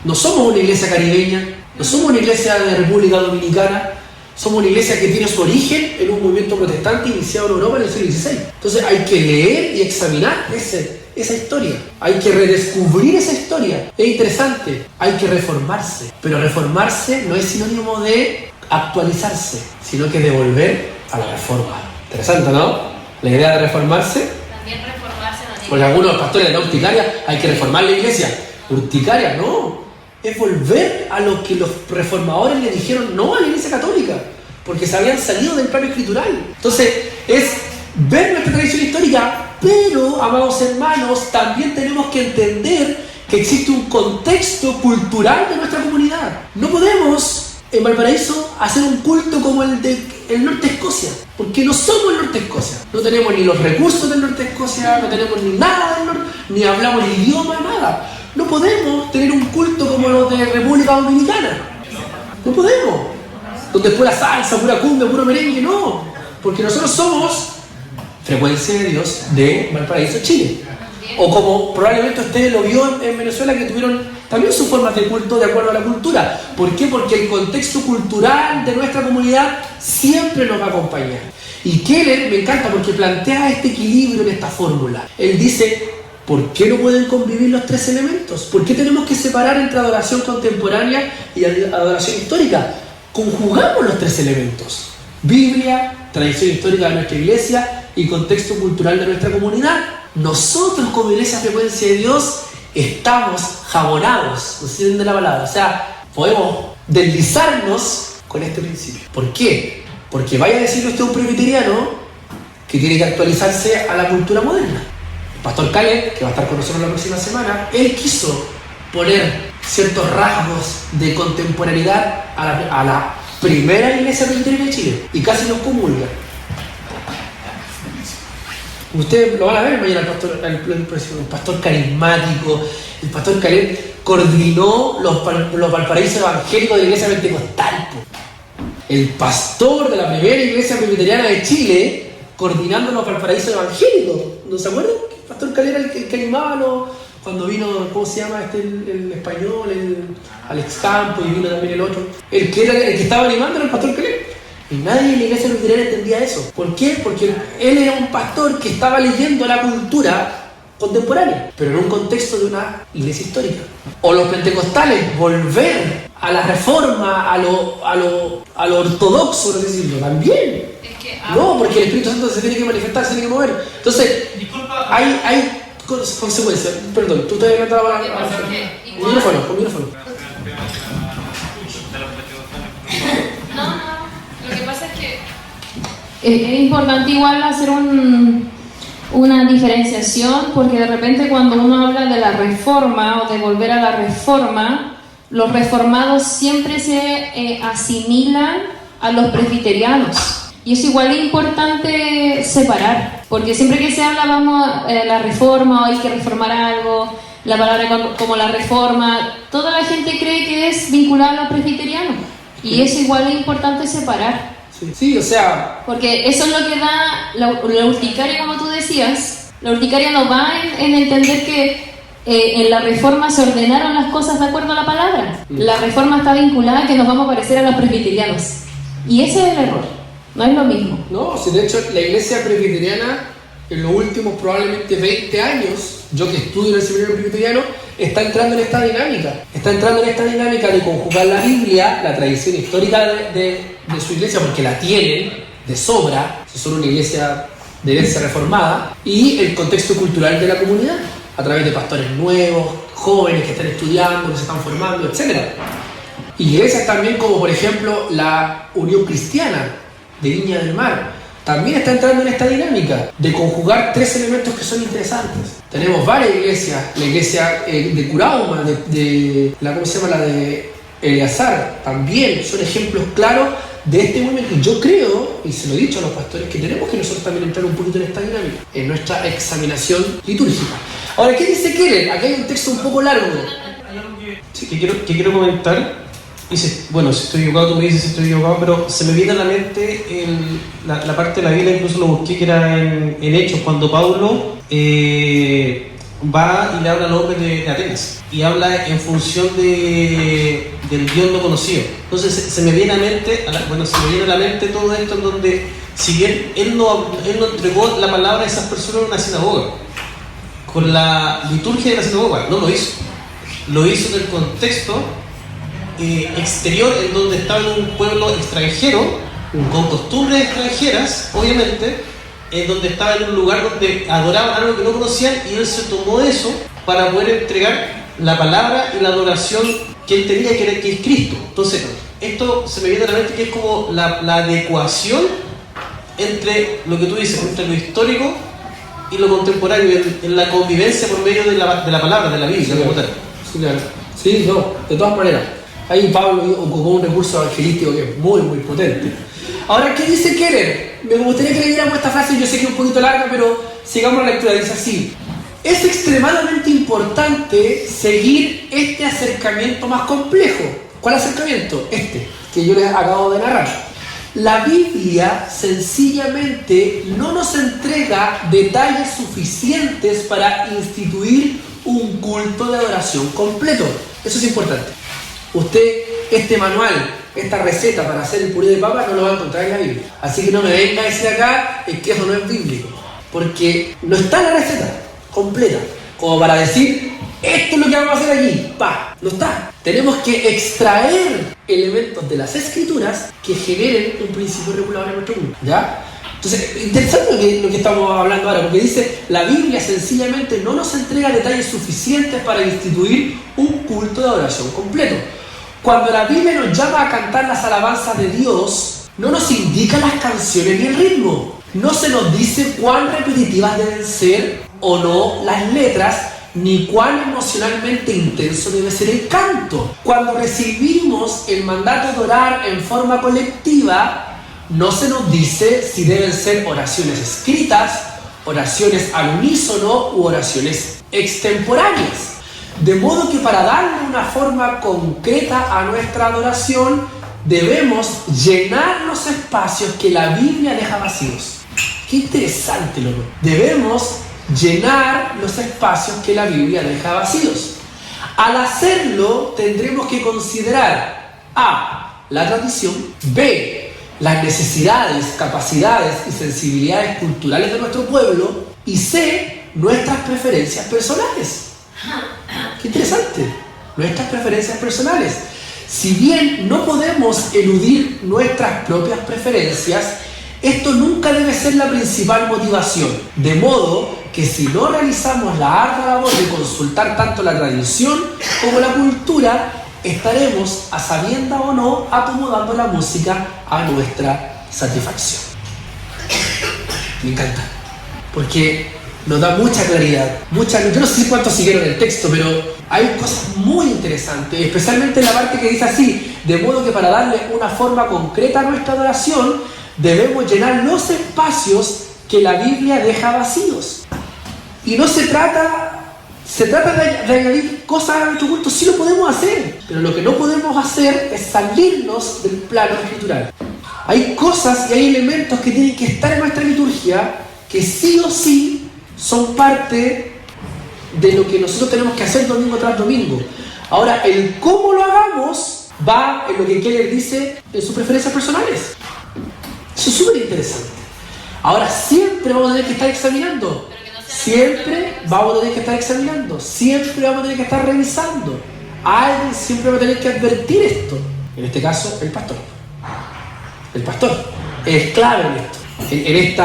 No somos una iglesia caribeña, no somos una iglesia de República Dominicana. Somos una iglesia que tiene su origen en un movimiento protestante iniciado en Europa en el siglo XVI. Entonces hay que leer y examinar esa historia. Hay que redescubrir esa historia. Es interesante. Hay que reformarse. Pero reformarse no es sinónimo de actualizarse, sino que de volver a la reforma. Interesante, ¿no? La idea de reformarse. También reformarse no tiene. Porque algunos pastores de la urticaria, hay que reformar la iglesia. Urticaria, no. Es volver a lo que los reformadores le dijeron no a la Iglesia Católica, porque se habían salido del plano escritural. Entonces, es ver nuestra tradición histórica, pero, amados hermanos, también tenemos que entender que existe un contexto cultural de nuestra comunidad. No podemos, en Valparaíso, hacer un culto como el del norte de Escocia, porque no somos el norte de Escocia. No tenemos ni los recursos del norte de Escocia, no tenemos ni nada del norte, ni hablamos el idioma, nada. No podemos tener un culto como los de República Dominicana. No podemos. Donde es pura salsa, pura cumbia, puro merengue, no. Porque nosotros somos Frecuencia de Dios de Valparaíso, Chile. O como probablemente usted lo vio en Venezuela, que tuvieron también sus formas de culto de acuerdo a la cultura. ¿Por qué? Porque el contexto cultural de nuestra comunidad siempre nos va a acompañar. Y Keller me encanta porque plantea este equilibrio en esta fórmula. Él dice: ¿por qué no pueden convivir los tres elementos? ¿Por qué tenemos que separar entre adoración contemporánea y adoración histórica? Conjugamos los tres elementos. Biblia, tradición histórica de nuestra iglesia y contexto cultural de nuestra comunidad. Nosotros como Iglesia Frecuencia de Dios estamos jabonados, no sé si entienden la palabra. O sea, podemos deslizarnos con este principio. ¿Por qué? Porque vaya a decirle usted a un presbiteriano que tiene que actualizarse a la cultura moderna. Pastor Caleb, que va a estar con nosotros la próxima semana, él quiso poner ciertos rasgos de contemporaneidad a la primera iglesia presbiteriana de Chile y casi nos comulga. Ustedes lo van a ver mañana, el pastor carismático. El pastor Caleb coordinó los Valparaísos evangélicos de la iglesia pentecostal. El pastor de la primera iglesia presbiteriana de Chile coordinando los Valparaísos evangélicos. ¿No se acuerdan? El pastor Caleb era el que animaba cuando vino, ¿cómo se llama? El español, el Alex Campo, y vino también el otro. El que estaba animando era el pastor Caleb. Y nadie en la iglesia luterana entendía eso. ¿Por qué? Porque él era un pastor que estaba leyendo la cultura contemporánea, pero en un contexto de una iglesia histórica. O los pentecostales, volver a la reforma, a lo ortodoxo, por decirlo, también. No, porque el Espíritu Santo se tiene que manifestar, se tiene que mover. Entonces, hay consecuencias. Perdón, tú te habías cantado a con micrófono. No. Lo que pasa es que es importante igual hacer una diferenciación, porque de repente cuando uno habla de la reforma o de volver a la reforma, los reformados siempre se asimilan a los presbiterianos. Y es igual importante separar, porque siempre que se habla la reforma, o hay que reformar algo, la palabra como la reforma, toda la gente cree que es vinculada a los presbiterianos. Y es igual importante separar. Sí, o sea... Porque eso es lo que da la urticaria, como tú decías. La urticaria nos va en entender que en la reforma se ordenaron las cosas de acuerdo a la palabra. La reforma está vinculada a que nos vamos a parecer a los presbiterianos. Y ese es el error, no es lo mismo. No, si de hecho la iglesia presbiteriana en los últimos probablemente 20 años, yo que estudio en el seminario presbiteriano, está entrando en esta dinámica. Está entrando en esta dinámica de conjugar la Biblia, la tradición histórica de su iglesia, porque la tienen de sobra, si son una iglesia de herencia reformada, y el contexto cultural de la comunidad, a través de pastores nuevos, jóvenes que están estudiando, que se están formando, etc. Iglesias también como por ejemplo la Unión Cristiana de Viña del Mar, también está entrando en esta dinámica de conjugar tres elementos que son interesantes. Tenemos varias iglesias, la iglesia de Curauma, ¿cómo se llama? La de Eleazar, también son ejemplos claros de este movimiento. Y yo creo, y se lo he dicho a los pastores, que tenemos que nosotros también entrar un poquito en esta dinámica, en nuestra examinación litúrgica. Ahora, ¿qué dice Keller? Aquí hay un texto un poco largo. Sí, que quiero comentar. Bueno, si estoy equivocado, tú me dices si estoy equivocado, pero se me viene a la mente la parte de la Biblia, incluso lo busqué, que era en Hechos, cuando Pablo va y le habla al hombre de Atenas y habla en función del Dios no conocido. Entonces se me viene a la mente todo esto, en donde si bien él no entregó la palabra a esas personas en una sinagoga, con la liturgia de la sinagoga, no lo hizo. Lo hizo en el contexto exterior, en donde estaba en un pueblo extranjero, con costumbres extranjeras, obviamente, en donde estaba en un lugar donde adoraban algo que no conocían, y él se tomó eso para poder entregar la palabra y la adoración que él tenía, que es Cristo. Entonces, esto se me viene a la mente, que es como la adecuación entre lo que tú dices, entre lo histórico y lo contemporáneo, en la convivencia por medio de la palabra, de la Biblia, sí, como tal. Sí, claro. Sí, no, de todas maneras. Ahí Pablo ocupó un recurso evangelístico que es muy, muy potente. Ahora, ¿qué dice Keller? Me gustaría que leyéramos esta frase, yo sé que es un poquito larga, pero sigamos la lectura. Dice así: es extremadamente importante seguir este acercamiento más complejo. ¿Cuál acercamiento? Este, que yo les acabo de narrar. La Biblia sencillamente no nos entrega detalles suficientes para instituir un culto de adoración completo. Eso es importante. Usted, este manual, esta receta para hacer el puré de papa no lo va a encontrar en la Biblia. Así que no me venga a decir acá que eso no es bíblico, porque no está la receta completa como para decir esto es lo que vamos a hacer aquí. No está. Tenemos que extraer elementos de las escrituras que generen un principio regulador en nuestro mundo, ¿ya? Entonces, interesante lo que estamos hablando ahora, porque dice: la Biblia sencillamente no nos entrega detalles suficientes para instituir un culto de adoración completo. Cuando la Biblia nos llama a cantar las alabanzas de Dios, no nos indica las canciones ni el ritmo. No se nos dice cuán repetitivas deben ser o no las letras, ni cuán emocionalmente intenso debe ser el canto. Cuando recibimos el mandato de orar en forma colectiva, no se nos dice si deben ser oraciones escritas, oraciones al unísono u oraciones extemporáneas. De modo que para darle una forma concreta a nuestra adoración, debemos llenar los espacios que la Biblia deja vacíos. Qué interesante, loco. Debemos llenar los espacios que la Biblia deja vacíos. Al hacerlo, tendremos que considerar A, la tradición; B, las necesidades, capacidades y sensibilidades culturales de nuestro pueblo; y C, nuestras preferencias personales. Qué interesante, nuestras preferencias personales. Si bien no podemos eludir nuestras propias preferencias, esto nunca debe ser la principal motivación, de modo que si no realizamos la ardua labor de consultar tanto la tradición como la cultura, estaremos, a sabienda o no, acomodando la música a nuestra satisfacción. Me encanta, porque nos da mucha claridad. Yo no sé cuántos siguieron el texto, pero hay cosas muy interesantes, especialmente en la parte que dice así, de modo que para darle una forma concreta a nuestra adoración, debemos llenar los espacios que la Biblia deja vacíos. Y no se trata de añadir cosas a nuestro culto, sí lo podemos hacer, pero lo que no podemos hacer es salirnos del plano escritural. Hay cosas y hay elementos que tienen que estar en nuestra liturgia que sí o sí son parte de lo que nosotros tenemos que hacer domingo tras domingo. Ahora, el cómo lo hagamos va en lo que Keller dice en sus preferencias personales. Eso es súper interesante. Ahora, siempre vamos a tener que estar examinando. Siempre vamos a tener que estar examinando. Siempre vamos a tener que estar revisando. Alguien siempre va a tener que advertir esto. En este caso, el pastor. El pastor es clave en esto.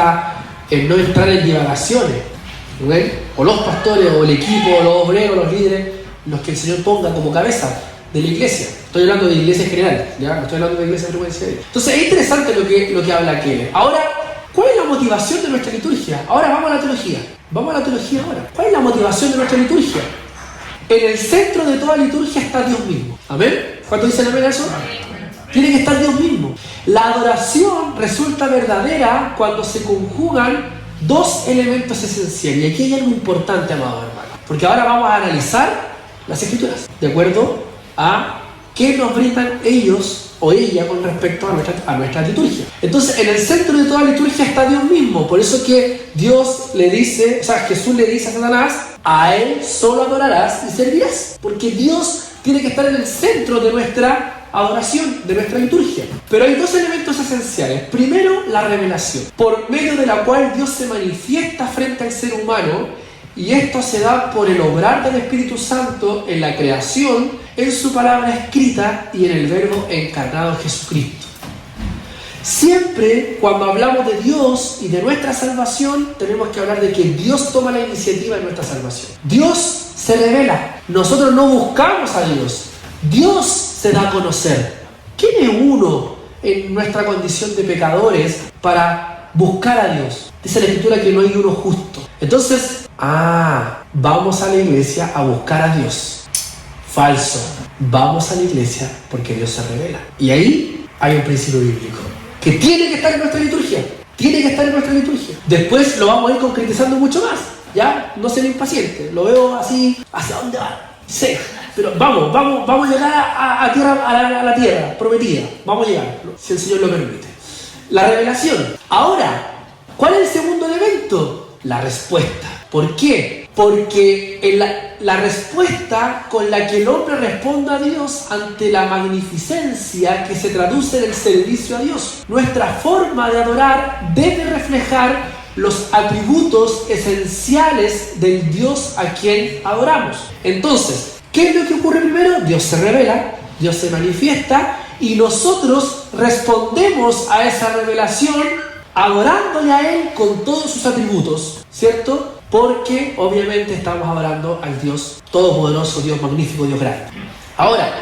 En no entrar en divagaciones. ¿Ven? O los pastores, o el equipo, o los obreros, los líderes, los que el Señor ponga como cabeza de la iglesia. Estoy hablando de iglesia en general, ¿ya? No estoy hablando de iglesia frecuencia. Entonces es interesante lo que habla Keller. Ahora, ¿cuál es la motivación de nuestra liturgia? Ahora vamos a la teología. Vamos a la teología ahora. ¿Cuál es la motivación de nuestra liturgia? En el centro de toda liturgia está Dios mismo. ¿Amén? ¿Cuánto dicen amén a eso? Tiene que estar Dios mismo. La adoración resulta verdadera cuando se conjugan dos elementos esenciales. Y aquí hay algo importante, amado hermano. Porque ahora vamos a analizar las escrituras, de acuerdo a qué nos brindan ellos o ella con respecto a nuestra liturgia. Entonces, en el centro de toda liturgia está Dios mismo. Por eso que Jesús le dice a Satanás, a Él solo adorarás y servirás. Porque Dios tiene que estar en el centro de nuestra adoración, de nuestra liturgia. Pero hay dos elementos esenciales. Primero, la revelación, por medio de la cual Dios se manifiesta frente al ser humano, y esto se da por el obrar del Espíritu Santo en la creación, en su palabra escrita y en el Verbo encarnado Jesucristo. Siempre cuando hablamos de Dios y de nuestra salvación, tenemos que hablar de que Dios toma la iniciativa en nuestra salvación. Dios se revela. Nosotros no buscamos a Dios. Dios se da a conocer. ¿Quién es uno en nuestra condición de pecadores para buscar a Dios? Dice la Escritura que no hay uno justo. Entonces, vamos a la iglesia a buscar a Dios. Falso. Vamos a la iglesia porque Dios se revela. Y ahí hay un principio bíblico que tiene que estar en nuestra liturgia. Tiene que estar en nuestra liturgia. Después lo vamos a ir concretizando mucho más. ¿Ya? No sean impacientes. Lo veo así. ¿Hacia dónde va? Sí. Pero vamos a llegar a la tierra prometida. Vamos a llegar, si el Señor lo permite. La revelación. Ahora, ¿cuál es el segundo elemento? La respuesta. ¿Por qué? Porque la respuesta con la que el hombre responde a Dios ante la magnificencia que se traduce en el servicio a Dios. Nuestra forma de adorar debe reflejar los atributos esenciales del Dios a quien adoramos. Entonces, ¿qué es lo que ocurre primero? Dios se revela, Dios se manifiesta y nosotros respondemos a esa revelación adorándole a Él con todos sus atributos, ¿cierto? Porque obviamente estamos adorando al Dios todopoderoso, Dios magnífico, Dios grande. Ahora,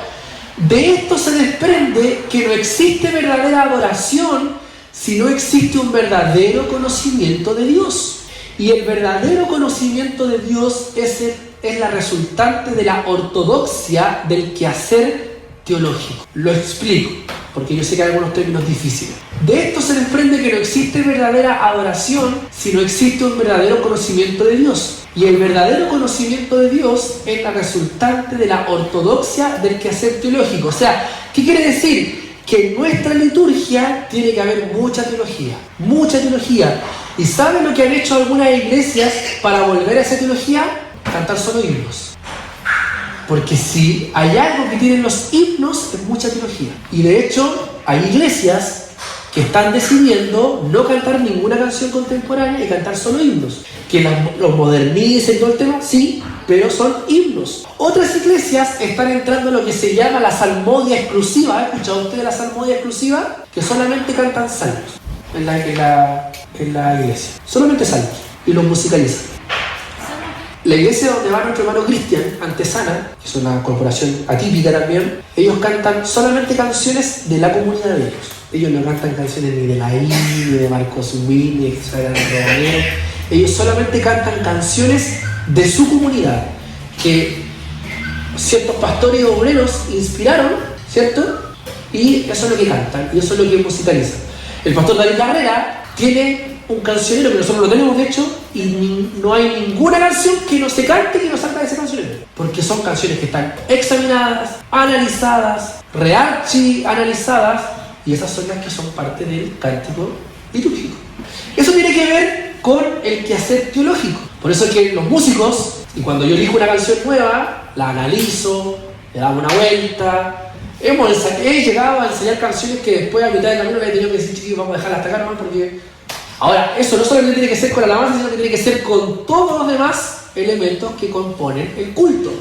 de esto se desprende que no existe verdadera adoración si no existe un verdadero conocimiento de Dios. Y el verdadero conocimiento de Dios es la resultante de la ortodoxia del quehacer teológico. Lo explico, porque yo sé que hay algunos términos difíciles. De esto se desprende que no existe verdadera adoración si no existe un verdadero conocimiento de Dios. Y el verdadero conocimiento de Dios es la resultante de la ortodoxia del quehacer teológico. O sea, ¿qué quiere decir? Que en nuestra liturgia tiene que haber mucha teología. Mucha teología. ¿Y saben lo que han hecho algunas iglesias para volver a esa teología? Cantar solo himnos. Porque si hay algo que tienen los himnos es mucha teología. Y de hecho hay iglesias que están decidiendo no cantar ninguna canción contemporánea y cantar solo himnos. Que los modernicen y todo el tema, sí, pero son himnos. Otras iglesias están entrando en lo que se llama la salmodia exclusiva. ¿Ha escuchado usted de la salmodia exclusiva? Que solamente cantan salmos en la iglesia. Solamente salmos. Y los musicalizan. La iglesia donde va nuestro hermano Cristian, Antesana, que es una corporación atípica también, ellos cantan solamente canciones de la comunidad de ellos. Ellos no cantan canciones ni de la I, ni de Marcos Witt, ni de Israel Romero. Ellos solamente cantan canciones de su comunidad, que ciertos pastores y obreros inspiraron, ¿cierto? Y eso es lo que cantan, y eso es lo que musicalizan. El pastor David Carrera tiene un cancionero que nosotros lo tenemos, de hecho, y no hay ninguna canción que no se cante que no salga de ese cancionero. Porque son canciones que están examinadas, analizadas, analizadas, y esas son las que son parte del cántico litúrgico. Eso tiene que ver con el quehacer teológico. Por eso es que los músicos, y cuando yo elijo una canción nueva, la analizo, le damos una vuelta. He llegado a enseñar canciones que después a mitad de camino le he tenido que decir, chiquillos, vamos a dejarla hasta acá nomás porque... Ahora, eso no solamente tiene que ser con la alabanza, sino que tiene que ser con todos los demás elementos que componen el culto.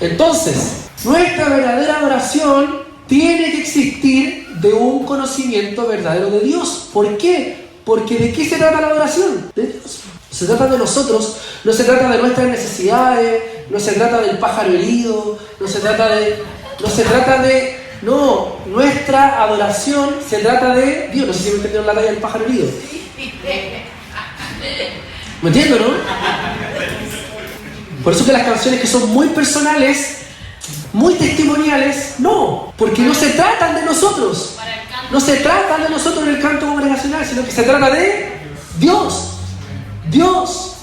Entonces, nuestra verdadera adoración tiene que existir de un conocimiento verdadero de Dios. ¿Por qué? Porque ¿de qué se trata la adoración? De Dios. Se trata de nosotros, no se trata de nuestras necesidades, no se trata del pájaro herido, no, nuestra adoración se trata de Dios. No sé si me entendieron la talla del pájaro herido. ¿Me entiendo, no? Por eso que las canciones que son muy personales, muy testimoniales, no, porque no se tratan de nosotros. No se trata de nosotros en el canto congregacional, sino que se trata de Dios. Dios.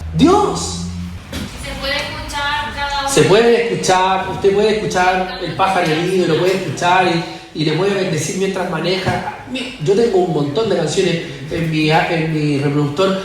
¿Se puede escuchar cada uno? Se puede escuchar, usted puede escuchar el pájaro herido, lo puede escuchar y le puede bendecir mientras maneja. Yo tengo un montón de canciones en mi reproductor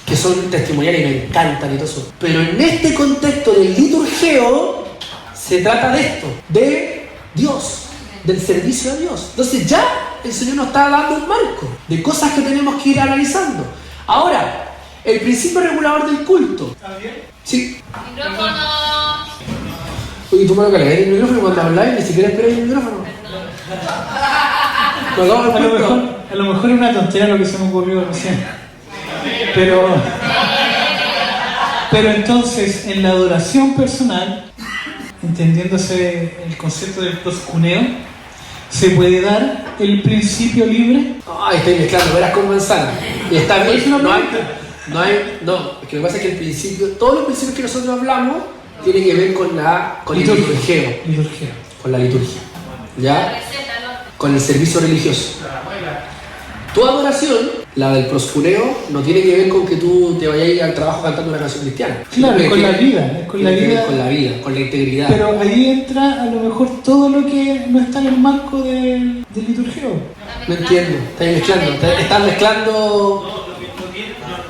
que son testimoniales y me encantan y todo eso. Pero en este contexto del liturgeo se trata de esto, de Dios, del servicio a Dios. Entonces ya el Señor nos está dando un marco de cosas que tenemos que ir analizando. Ahora, el principio regulador del culto. ¿Está bien? Sí. Micrófono. Oye, tú me lo cargas el micrófono cuando habláis, ni siquiera esperáis el micrófono. A lo mejor es una tontería lo que se me ocurrió recién. Pero entonces, en la adoración personal, entendiéndose el concepto del proscuneo, ¿se puede dar el principio libre? Ay, estoy mezclando peras con manzana. Y está bien, no, es que lo que pasa es que el principio, todos los principios que nosotros hablamos tienen que ver con el liturgeo. Con la liturgia. ¿Ya? Con el servicio religioso. Tu adoración, la del proscuneo, no tiene que ver con que tú te vayas al trabajo cantando una canción cristiana. Claro, es con la vida. Con la vida, con la integridad. Pero ahí entra a lo mejor todo lo que no está en el marco del liturgio. No entiendo, estás mezclando.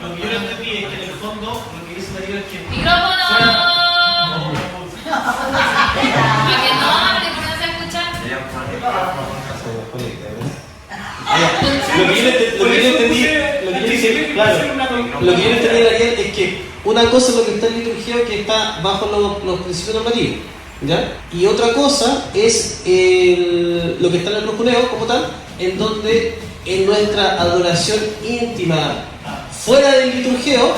Lo que yo entendí es que en el fondo lo que dice Darío es que... ¡Micrófono! ¿Para que no hable, que no se escucha? Lo que yo entendí, Daniel, es que una cosa es lo que está en liturgia, que está bajo los principios normativos, ¿ya? Y otra cosa es lo que está en el proscuneo como tal, en donde en nuestra adoración íntima, fuera del liturgio,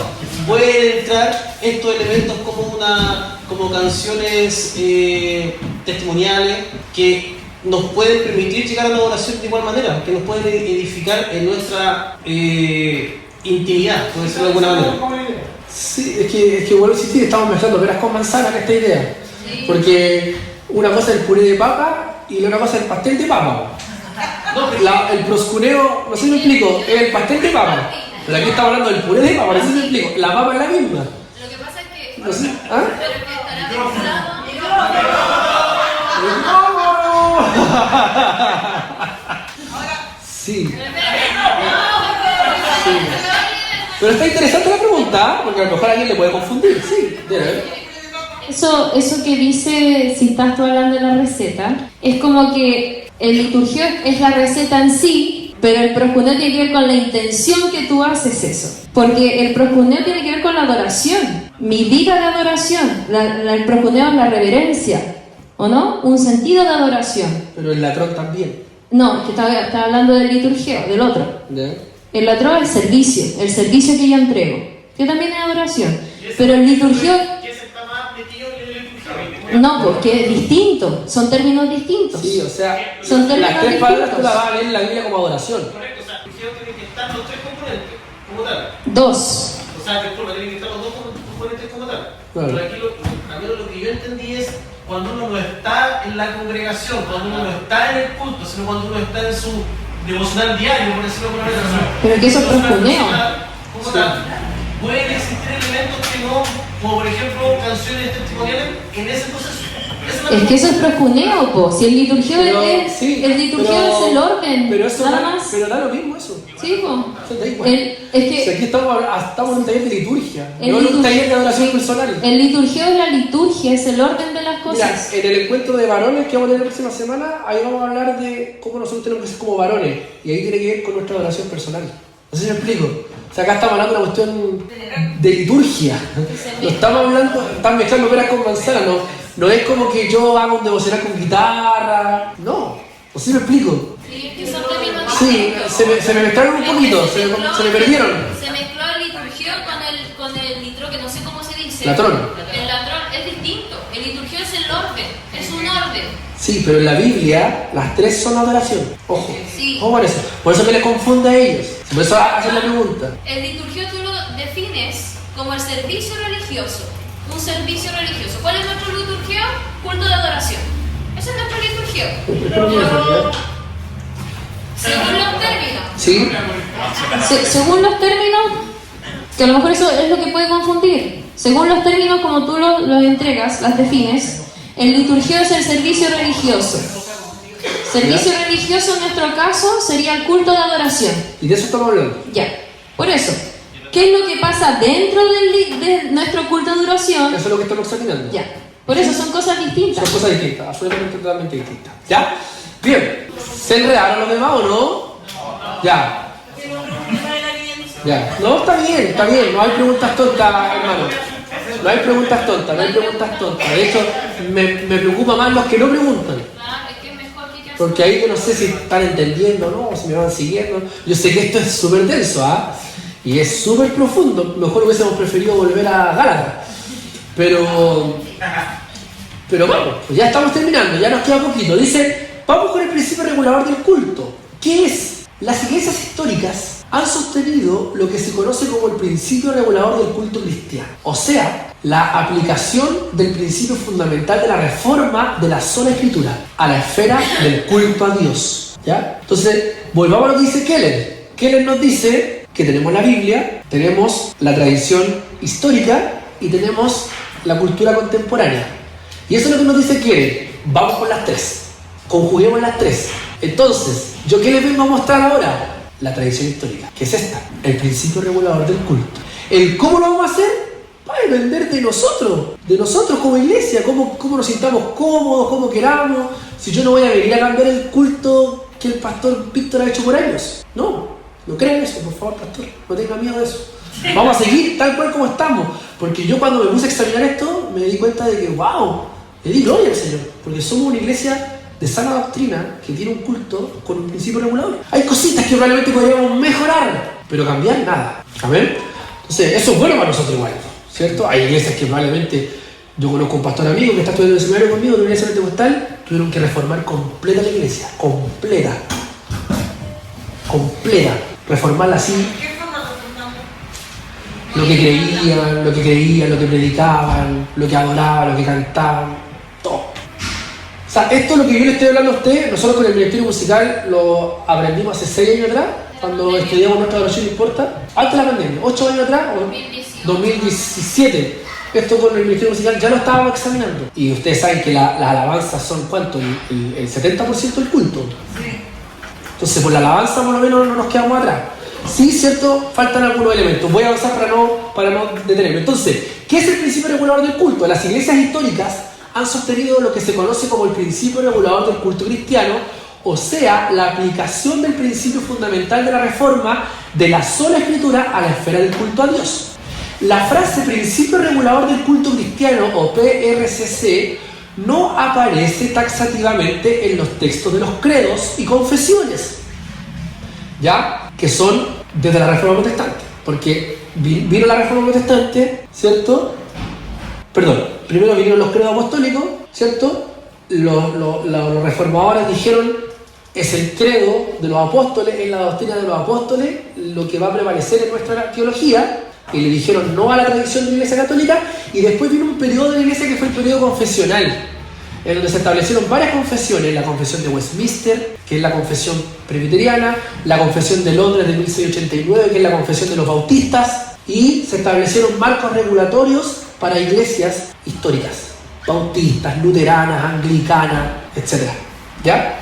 pueden entrar estos elementos como canciones testimoniales que nos pueden permitir llegar a la adoración de igual manera, que nos pueden edificar en nuestra intimidad, por decirlo de alguna manera. Sí, es que vuelvo a insistir, estamos mezclando peras con manzana en esta idea. Porque una cosa es el puré de papa y la otra cosa es el pastel de papa. El proscuneo, no sé si me explico, es el pastel de papa. Pero aquí estamos hablando del puré de papa, no sé si me explico. La papa es la misma. Lo que pasa es que... No sé, ¿ah? Pero que estará mezclado. Sí. Pero está interesante la pregunta, porque a lo mejor a alguien le puede confundir. Sí, debe haber. Eso que dice, si estás tú hablando de la receta, es como que el liturgio es la receta en sí, pero el proscuneo tiene que ver con la intención que tú haces eso. Porque el proscuneo tiene que ver con la adoración, mi vida de adoración. El proscuneo es la reverencia, ¿o no? Un sentido de adoración. Pero el latrón también. No, es que estaba hablando del liturgio, del otro. ¿Ya? El otro es el servicio que yo entrego, que también es adoración. Pero el liturgio... No, porque es distinto, son términos distintos. Sí, o sea, son términos las tres palabras tú distintos. las vas a leer en la Biblia como adoración. Correcto, o sea, el liturgio tiene que estar los tres componentes, como tal. Dos. O sea, disculpa, tienen que estar los dos componentes como tal. Claro. Pero aquí, al menos lo que yo entendí es cuando uno no está en la congregación, cuando uno no está en el culto, sino cuando uno está en su devocional diario, por decirlo de alguna manera. Pero que eso es proscuneo. ¿Cómo tal? Pueden existir elementos que no, como por ejemplo canciones testimoniales, en ese proceso. Es que eso es proscuneo, po. Si el liturgio Pero, es, sí, el liturgio pero- es el orden, Pero eso nada da, más. pero da lo mismo eso. Sí, po. Eso da igual. Es que Si aquí estamos en un taller de liturgia, el no en un liturgio- taller de adoración personal. el liturgio es la liturgia, es el orden de las Mira, cosas. en el encuentro de varones que vamos a tener la próxima semana, ahí vamos a hablar de cómo nosotros tenemos que ser como varones. Y ahí tiene que ver con nuestra adoración personal. No sé si me explico. O sea, acá estamos hablando de una cuestión de liturgia. No estamos hablando, están mezclando peras con manzanas. No es como que yo haga un devocional con guitarra. No sé si me explico. Sí, que son términos Sí, distintos. se me mezclaron un poquito, se me perdieron. Se mezcló el liturgio con el litro, que no sé cómo se dice. Latrón. El latrón es distinto. El liturgio es el orden, es un orden. Sí, pero en la Biblia las tres son adoración. Ojo. Sí. Ojo con eso. Por eso me les confunde a ellos. Por eso hacen la pregunta. El liturgio tú lo defines como el servicio religioso. Un servicio religioso. ¿Cuál es nuestro liturgio? Culto de adoración. Ese es nuestro liturgio. Según los términos. ¿Sí? Según los términos, que a lo mejor eso es lo que puede confundir. Según los términos como tú los entregas, las defines, el liturgio es el servicio religioso. Servicio religioso en nuestro caso sería el culto de adoración. Y de eso estamos hablando. Ya, por eso, ¿qué es lo que pasa dentro de nuestro culto de adoración? Eso es lo que estamos examinando. Ya, por eso son cosas distintas. Son cosas distintas, absolutamente totalmente distintas. ¿Ya? Bien. ¿Se enredaron los demás o no? Ya. Ya. No, está bien. No hay preguntas tontas, hermano. No hay preguntas tontas. De hecho, me preocupa más los que no preguntan. Porque ahí yo no sé si están entendiendo o no, si me van siguiendo. Yo sé que esto es súper denso, ¿ah? Y es súper profundo. Mejor hubiésemos preferido volver a Gálatas. Pero vamos, pues ya estamos terminando, ya nos queda poquito. Dice, vamos con el principio regulador del culto. ¿Qué es? Las iglesias históricas han sostenido lo que se conoce como el principio regulador del culto cristiano. O sea, la aplicación del principio fundamental de la reforma de la sola escritura a la esfera del culto a Dios. ¿Ya? Entonces, volvamos a lo que dice Keller. Keller nos dice que tenemos la Biblia, tenemos la tradición histórica y tenemos la cultura contemporánea. Y eso es lo que nos dice Keller. Vamos con las tres. Conjuguemos las tres. Entonces, ¿yo qué les vengo a mostrar ahora? La tradición histórica, que es esta, el principio regulador del culto. ¿El cómo lo vamos a hacer? Va a depender de nosotros como iglesia, cómo nos sintamos cómodos, cómo queramos. Si yo no voy a venir a cambiar el culto que el pastor Víctor ha hecho por años. No crean eso, por favor, pastor, no tenga miedo de eso. Vamos a seguir tal cual como estamos, porque yo cuando me puse a examinar esto, me di cuenta de que, wow, le di gloria al Señor, porque somos una iglesia de sana doctrina que tiene un culto con un principio regulador. Hay cositas que probablemente podríamos mejorar, pero cambiar nada. ¿Amén? Entonces, eso es bueno para nosotros igual, ¿cierto? Hay iglesias que probablemente, yo conozco un pastor amigo que está estudiando el seminario conmigo de una iglesia pentecostal, tuvieron que reformar completa la iglesia, completa, reformarla así. Lo que creían, lo que predicaban, lo que adoraban, lo que cantaban, todo. O sea, esto es lo que yo le estoy hablando a usted. Nosotros con el ministerio musical lo aprendimos hace 6 años atrás, cuando estudiamos nuestra adoración no importa. Antes de la pandemia, 8 años atrás, o 2017. Esto con el ministerio musical ya lo estábamos examinando. Y ustedes saben que las alabanzas son, ¿cuánto? El 70% del culto. Entonces, por la alabanza por lo menos no nos quedamos atrás. Sí, cierto, faltan algunos elementos. Voy a avanzar para no detenerme. Entonces, ¿qué es el principio regulador del culto? Las iglesias históricas han sostenido lo que se conoce como el principio regulador del culto cristiano, o sea, la aplicación del principio fundamental de la reforma de la sola escritura a la esfera del culto a Dios. La frase principio regulador del culto cristiano, o PRCC, no aparece taxativamente en los textos de los credos y confesiones, ¿ya? Que son desde la Reforma Protestante, porque vino la Reforma Protestante, ¿cierto? Primero vinieron los credos apostólicos, ¿cierto? Los reformadores dijeron, es el credo de los apóstoles, es la doctrina de los apóstoles, lo que va a prevalecer en nuestra teología, y le dijeron no a la tradición de la Iglesia Católica, y después vino un periodo de la Iglesia que fue el periodo confesional, en donde se establecieron varias confesiones, la confesión de Westminster, que es la confesión presbiteriana, la confesión de Londres de 1689, que es la confesión de los bautistas, y se establecieron marcos regulatorios para iglesias históricas, bautistas, luteranas, anglicanas, etc. ¿Ya?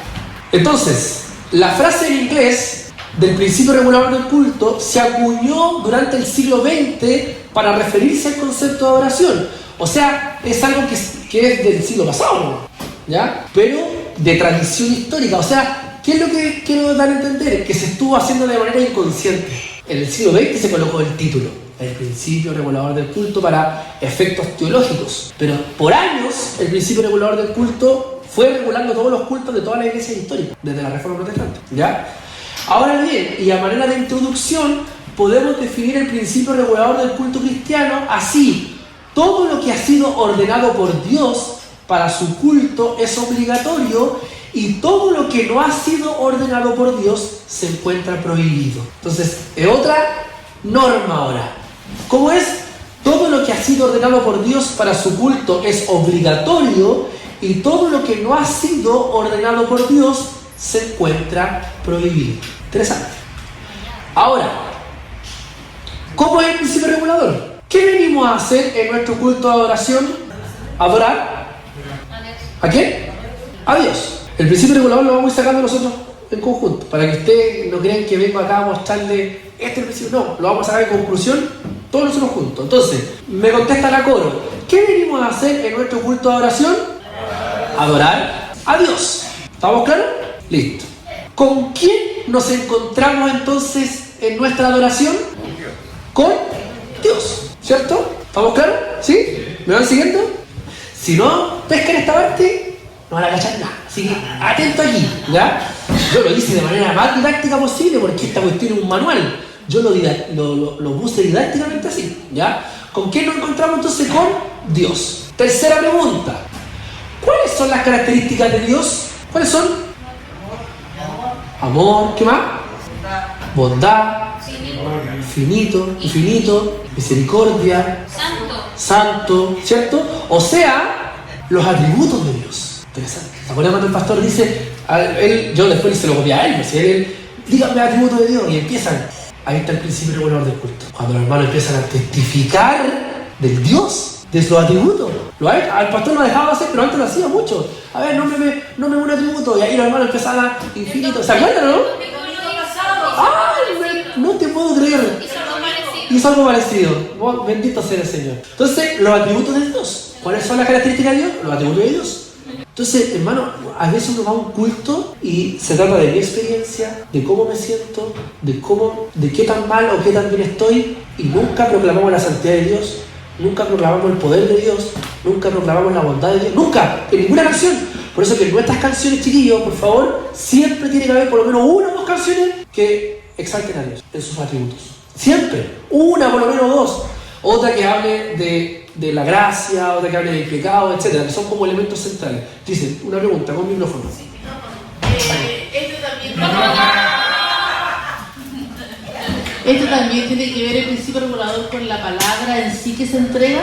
Entonces, la frase en inglés del principio regulador del culto se acuñó durante el siglo XX para referirse al concepto de adoración. O sea, es algo que es del siglo pasado, ¿ya? Pero de tradición histórica. O sea, ¿qué es lo que quiero dar a entender? Que se estuvo haciendo de manera inconsciente. En el siglo XX se colocó el título, el principio regulador del culto, para efectos teológicos. Pero por años, el principio regulador del culto fue regulando todos los cultos de todas las iglesias históricas, desde la Reforma Protestante, ¿ya? Ahora bien, y a manera de introducción, podemos definir el principio regulador del culto cristiano así: todo lo que ha sido ordenado por Dios para su culto es obligatorio, y todo lo que no ha sido ordenado por Dios se encuentra prohibido. Entonces, es otra norma ahora. ¿Cómo es? Todo lo que ha sido ordenado por Dios para su culto es obligatorio, y todo lo que no ha sido ordenado por Dios se encuentra prohibido. Interesante. Ahora, ¿cómo es el principio regulador? ¿Qué venimos a hacer en nuestro culto de adoración? ¿Adorar? ¿A qué? A Dios. El principio regulador lo vamos a ir sacando nosotros en conjunto, para que ustedes no crean que vengo acá a mostrarle este principio. No, lo vamos a sacar en conclusión todos nosotros juntos. Entonces, me contesta la coro: ¿qué venimos a hacer en nuestro culto de adoración? Adorar a Dios. ¿Estamos claros? Listo. ¿Con quién nos encontramos entonces en nuestra adoración? Con Dios, ¿cierto? ¿Estamos claros? ¿Sí? ¿Me van siguiendo? Si no pescan esta parte, no van a cachar nada. Así que atento aquí, ¿ya? Yo lo hice de manera más didáctica posible, porque esta cuestión es un manual. Yo lo puse didácticamente así, ¿ya? ¿Con quién nos encontramos entonces? Con Dios. Tercera pregunta: ¿cuáles son las características de Dios? ¿Cuáles son? Amor, ¿qué más? Bondad, infinito, misericordia, santo, ¿cierto? O sea, los atributos de Dios. Interesante. ¿Se acuerdan cuando el pastor dice, yo después se lo copié a él, si él, díganme atributos de Dios, y empiezan? Ahí está el principio regulador del culto. Cuando los hermanos empiezan a testificar del Dios, de sus atributos. Al pastor lo dejaba hacer, pero antes lo hacía mucho. A ver, nómbrame un atributo. Y ahí los hermanos empezaban a infinito. ¿Se acuerdan, no? ¡Ay! No te puedo creer. Hizo algo parecido. Oh, bendito sea el Señor. Entonces, los atributos de Dios. ¿Cuáles son las características de Dios? Los atributos de Dios. Entonces, hermano, a veces uno va a un culto y se trata de mi experiencia, de cómo me siento, de qué tan mal o qué tan bien estoy, y nunca proclamamos la santidad de Dios. Nunca proclamamos el poder de Dios, nunca proclamamos la bondad de Dios, nunca, en ninguna canción. Por eso que en nuestras canciones, chiquillos, por favor, siempre tiene que haber por lo menos una o dos canciones que exalten a Dios en sus atributos. Siempre, una, por lo menos dos. Otra que hable de la gracia, otra que hable del pecado, etc. Que son como elementos centrales. Dicen, una pregunta con micrófono. Esto también tiene que ver el principio regulador con la palabra en sí que se entrega,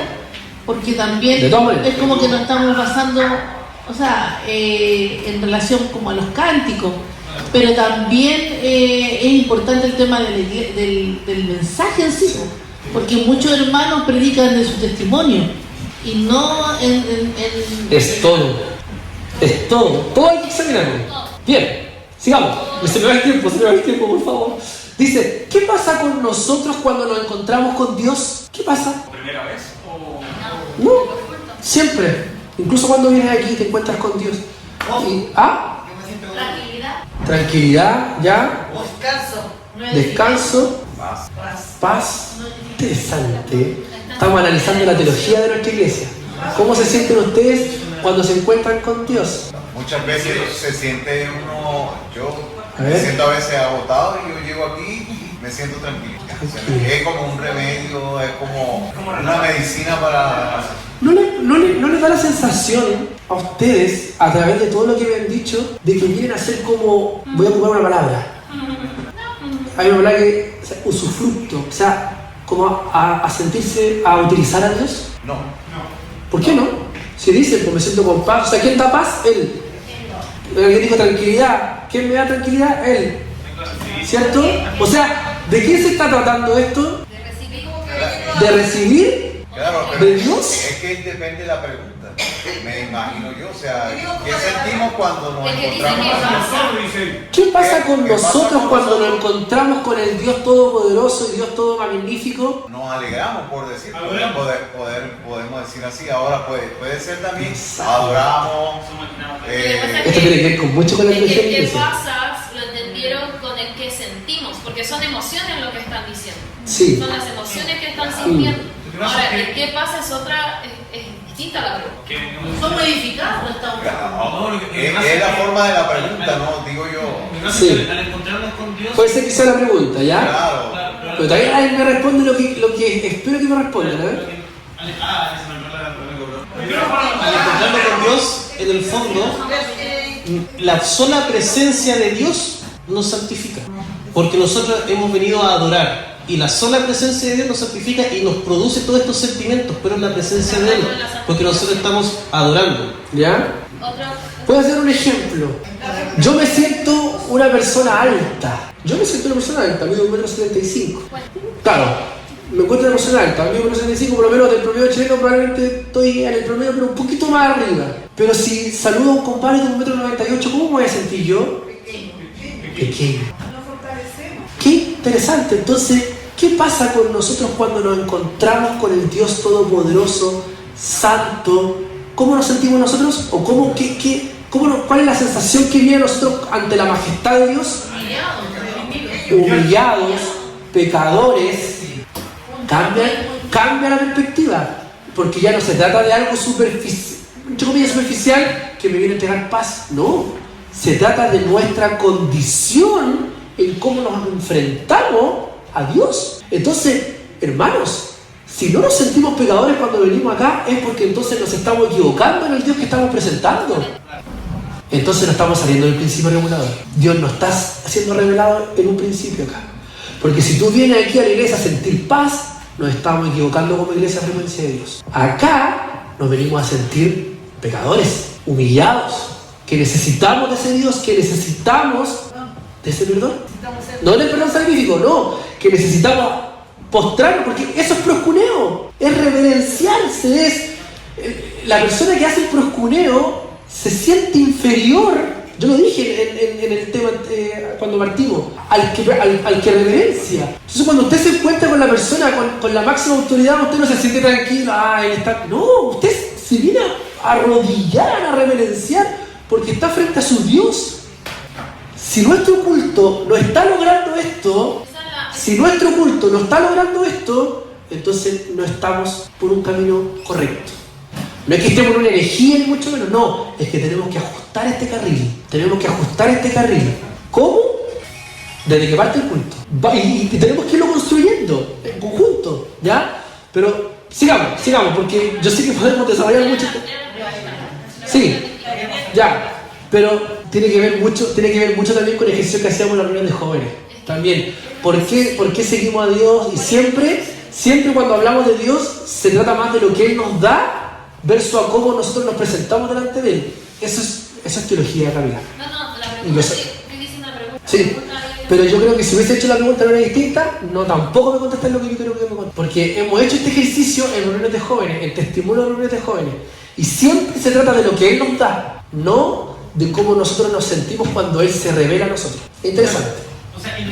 porque también es como que nos estamos basando, o sea, en relación como a los cánticos, pero también es importante el tema del mensaje en sí, porque muchos hermanos predican de su testimonio y no Es todo hay que examinarlo. Bien, sigamos. Se me va el tiempo, por favor. Dice, ¿qué pasa con nosotros cuando nos encontramos con Dios? ¿Qué pasa? ¿Primera vez o...? No, siempre. Incluso cuando vienes aquí y te encuentras con Dios. Tranquilidad, ¿ya? Descanso. Paz. Interesante. Estamos analizando la teología de nuestra iglesia. ¿Cómo se sienten ustedes cuando se encuentran con Dios? Muchas veces se siente uno, me siento a veces agotado y yo llego aquí y me siento tranquilo. Es como un remedio, es como una medicina para... ¿No les da la sensación a ustedes, a través de todo lo que me han dicho, de que vienen a ser como, voy a ocupar una palabra, hay una palabra que, o sea, usufructo, o sea, como a sentirse, a utilizar a Dios? No. ¿Por qué no? Si dicen, pues me siento con paz. O sea, ¿quién da paz? Él. Alguien dijo tranquilidad. ¿Quién me da tranquilidad? Él. ¿Cierto? O sea, ¿de quién se está tratando esto? ¿De recibir? Claro, pero ¿De Dios? Es que depende de la pregunta. Me imagino yo, o sea, ¿qué sentimos cuando nos encontramos con Dios? ¿Qué pasa con ¿Qué pasa nosotros con cuando nosotros? nos encontramos con el Dios Todopoderoso y Dios Todo Magnífico? Nos alegramos, por decir, podemos decir así. Ahora puede ser también, adoramos. Esto tiene que ver con mucho con la religión. El que pasa lo entendieron con el que sentimos, porque son emociones lo que están diciendo. Sí. Son las emociones que están sintiendo. Ahora, el que pasa es otra, es distinta la pregunta. Son modificados, estamos. Es la forma de la pregunta, ¿no? Digo yo. Sí. Al encontrarnos con Dios, Puede ser que sea la pregunta, ¿ya? Claro. Pero también alguien me responde lo que espero que me respondan, a ver. al encontrarnos con Dios, en el fondo, la sola presencia de Dios nos santifica. Porque nosotros hemos venido a adorar. Y la sola presencia de Dios nos santifica y nos produce todos estos sentimientos, pero es la presencia de Él, porque nosotros estamos adorando. ¿Ya? Puedo hacer un ejemplo. Yo me siento una persona alta. Yo me siento una persona alta, mido 1,75 m. Claro, me encuentro una persona alta, mido 1,75 m, por lo menos del promedio chileno probablemente estoy en el promedio, pero un poquito más arriba. Pero si saludo a un compadre de 1,98 m, ¿cómo me voy a sentir yo? Pequeño. Qué interesante. Entonces, ¿qué pasa con nosotros cuando nos encontramos con el Dios Todopoderoso, Santo? ¿Cómo nos sentimos nosotros? ¿O cuál es la sensación que viene a nosotros ante la majestad de Dios? Humillados, pecadores. Cambia la perspectiva, porque ya no se trata de algo superficial que me viene a entregar paz. No, se trata de nuestra condición en cómo nos enfrentamos a Dios. Entonces, hermanos, si no nos sentimos pecadores cuando venimos acá, es porque entonces nos estamos equivocando en el Dios que estamos presentando. Entonces no estamos saliendo del principio regulador. Dios no está siendo revelado en un principio acá. Porque si tú vienes aquí a la iglesia a sentir paz, nos estamos equivocando como iglesia a frecuencia de Dios. Acá nos venimos a sentir pecadores, humillados, que necesitamos de ese Dios, que necesitamos de ese perdón. No del perdón salvífico, no, que necesitamos postrarnos, porque eso es proscuneo, es reverenciarse, es la persona que hace el proscuneo se siente inferior. Yo lo dije en el tema cuando partimos, al que reverencia. Entonces cuando usted se encuentra con la persona con la máxima autoridad, usted no se siente tranquilo, él está. No, usted se viene a arrodillar, a reverenciar, porque está frente a su Dios. Si nuestro culto no está logrando esto, entonces no estamos por un camino correcto. No es que estemos en una herejía ni mucho menos, no, es que tenemos que ajustar este carril. ¿Cómo? Desde que parte el culto. Y tenemos que irlo construyendo en conjunto, ¿ya? Pero sigamos, porque yo sé que podemos desarrollar mucho. Sí, ya. Pero tiene que ver mucho también con el ejercicio que hacíamos en la reunión de jóvenes. También, ¿por qué seguimos a Dios? Y siempre cuando hablamos de Dios, se trata más de lo que Él nos da versus a cómo nosotros nos presentamos delante de Él. Eso es teología, Camila. No, la pregunta es que dice una pregunta. Sí, pero yo creo que si hubiese hecho la pregunta de manera distinta, tampoco me contestan lo que yo creo que me contestan. Porque hemos hecho este ejercicio en reuniones de jóvenes, en testimonio de reuniones de jóvenes. Y siempre se trata de lo que Él nos da, no de cómo nosotros nos sentimos cuando Él se revela a nosotros. Interesante. O sea, yo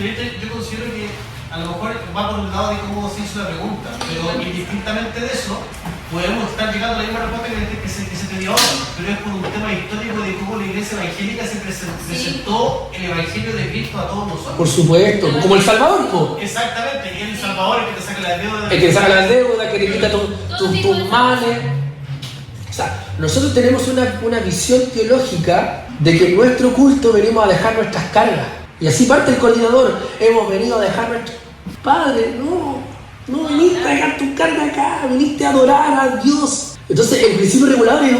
considero que a lo mejor va por un lado de cómo se hizo la pregunta, pero indistintamente de eso, podemos estar llegando a la misma respuesta que se te dio ahora, pero es por un tema histórico de cómo la iglesia evangélica se presentó el evangelio de Cristo a todos nosotros. Por supuesto, como el Salvador, ¿no? Exactamente, que es el Salvador, el que te saca las deudas. El que te saca las deudas, que te quita tus males. O sea, nosotros tenemos una visión teológica de que en nuestro culto venimos a dejar nuestras cargas. Y así parte el coordinador, hemos venido a dejar nuestras... Padre, no viniste a dejar tu carga acá, viniste a adorar a Dios. Entonces el principio regulador es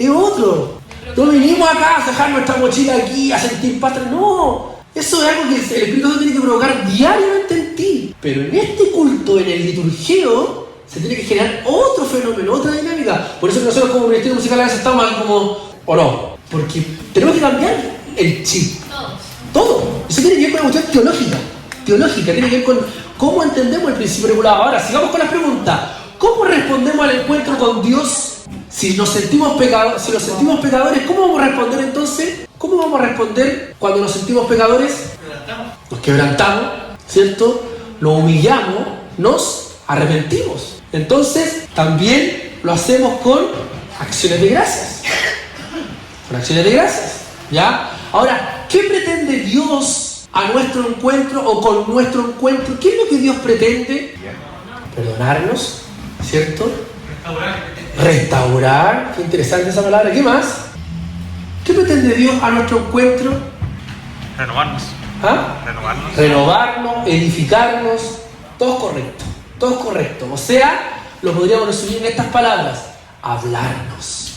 otro. No venimos acá a dejar nuestra mochila aquí, a sentir paz. No, eso es algo que el Espíritu Santo tiene que provocar diariamente en ti. Pero en este culto, en el liturgio, se tiene que generar otro fenómeno, otra dinámica. Por eso que nosotros como ministerio musical a veces estamos ahí como, o no, porque tenemos que cambiar el chip. Todo. Eso tiene que ver con una cuestión teológica, tiene que ver con cómo entendemos el principio regulado. Ahora, sigamos con las preguntas. ¿Cómo respondemos al encuentro con Dios? Si nos sentimos pecadores, ¿cómo vamos a responder entonces? ¿Cómo vamos a responder cuando nos sentimos pecadores? Nos quebrantamos, ¿cierto? Nos humillamos, nos arrepentimos. Entonces, también lo hacemos con acciones de gracias. Con acciones de gracias, ¿ya? Ahora, ¿qué pretende Dios a nuestro encuentro o con nuestro encuentro? ¿Qué es lo que Dios pretende? Perdonarnos, ¿cierto? Restaurar. Qué interesante esa palabra. ¿Qué más? ¿Qué pretende Dios a nuestro encuentro? Renovarnos. ¿Ah? Renovarnos, edificarnos. Todo es correcto. O sea, lo podríamos resumir en estas palabras: hablarnos.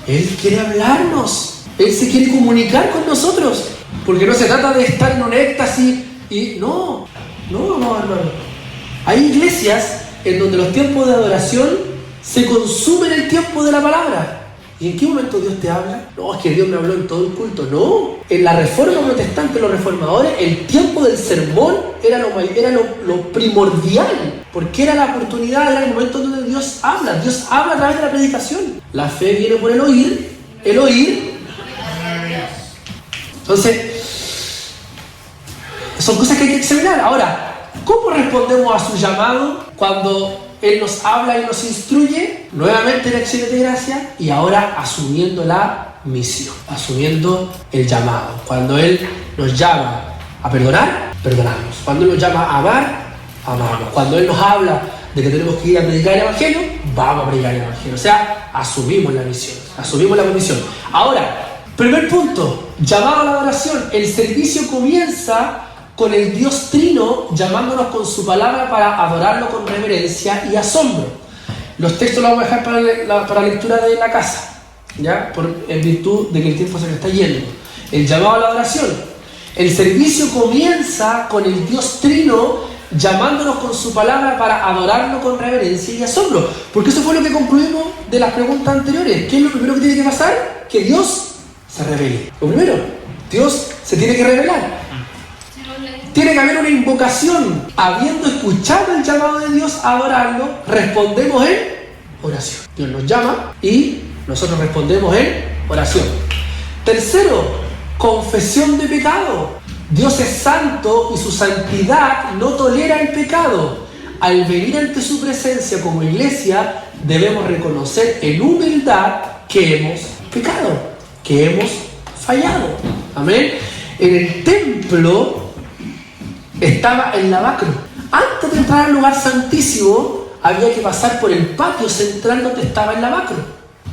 Él quiere hablarnos. Él se quiere comunicar con nosotros. Porque no se trata de estar en un éxtasis y... No, hermano. Hay iglesias en donde los tiempos de adoración se consumen el tiempo de la palabra. ¿Y en qué momento Dios te habla? No, es que Dios me habló en todo el culto. No, en la reforma protestante, los reformadores, el tiempo del sermón era lo primordial, porque era la oportunidad, era el momento donde Dios habla. Dios habla a través de la predicación. La fe viene por el oír. Entonces, son cosas que hay que examinar. Ahora, ¿cómo respondemos a su llamado cuando Él nos habla y nos instruye? Nuevamente en acciones de gracia y ahora asumiendo la misión, asumiendo el llamado. Cuando Él nos llama a perdonar, perdonamos. Cuando Él nos llama a amar, amamos. Cuando Él nos habla de que tenemos que ir a predicar el Evangelio, vamos a predicar el Evangelio. O sea, asumimos la misión, asumimos la comisión. Ahora, primer punto, llamado a la adoración. El servicio comienza con el Dios Trino llamándonos con su palabra para adorarlo con reverencia y asombro. Los textos los vamos a dejar para la lectura de la casa, ¿ya? En virtud de que el tiempo se me está yendo. El llamado a la adoración. El servicio comienza con el Dios Trino llamándonos con su palabra para adorarlo con reverencia y asombro. Porque eso fue lo que concluimos de las preguntas anteriores. ¿Qué es lo primero que tiene que pasar? Que Dios se revele. Lo primero, Dios se tiene que revelar. Tiene que haber una invocación. Habiendo escuchado el llamado de Dios a adorarlo, respondemos en oración. Dios nos llama y nosotros respondemos en oración. Tercero, confesión de pecado. Dios es santo y su santidad no tolera el pecado. Al venir ante su presencia como iglesia, debemos reconocer en humildad que hemos pecado, que hemos fallado. Amén. En el templo estaba el lavacro. Antes de entrar al lugar santísimo, había que pasar por el patio central donde estaba el lavacro.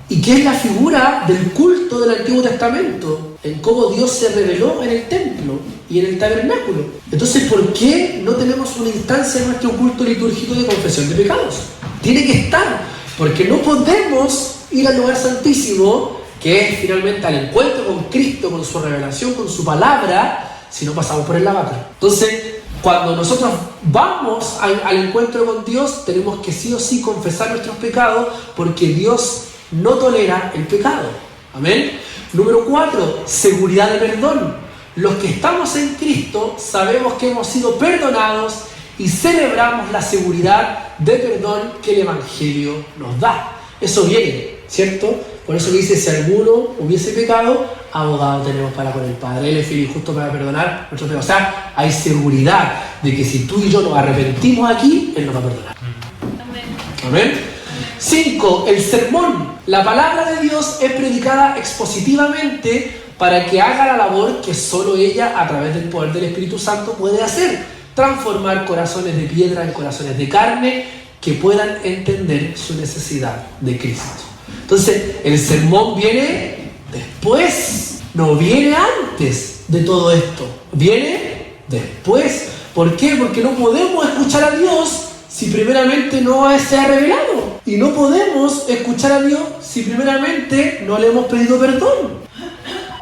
Y que es la figura del culto del Antiguo Testamento, en cómo Dios se reveló en el templo y en el tabernáculo. Entonces, ¿por qué no tenemos una instancia en nuestro culto litúrgico de confesión de pecados? Tiene que estar, porque no podemos ir al lugar santísimo, que es finalmente al encuentro con Cristo, con su revelación, con su palabra, si no pasamos por el lavacro. Entonces, cuando nosotros vamos al encuentro con Dios, tenemos que sí o sí confesar nuestros pecados, porque Dios no tolera el pecado. Amén. Número 4, seguridad de perdón. Los que estamos en Cristo sabemos que hemos sido perdonados y celebramos la seguridad de perdón que el Evangelio nos da. Eso viene, ¿cierto? Por eso dice, si alguno hubiese pecado, abogado tenemos para con el Padre. Él es fiel y justo para perdonar nuestros pecados. O sea, hay seguridad de que si tú y yo nos arrepentimos aquí, Él nos va a perdonar. Amén. 5. El sermón. La palabra de Dios es predicada expositivamente para que haga la labor que solo ella, a través del poder del Espíritu Santo, puede hacer. Transformar corazones de piedra en corazones de carne que puedan entender su necesidad de Cristo. Entonces, el sermón viene después, no viene antes de todo esto. Viene después. ¿Por qué? Porque no podemos escuchar a Dios si primeramente no se ha revelado. Y no podemos escuchar a Dios si primeramente no le hemos pedido perdón.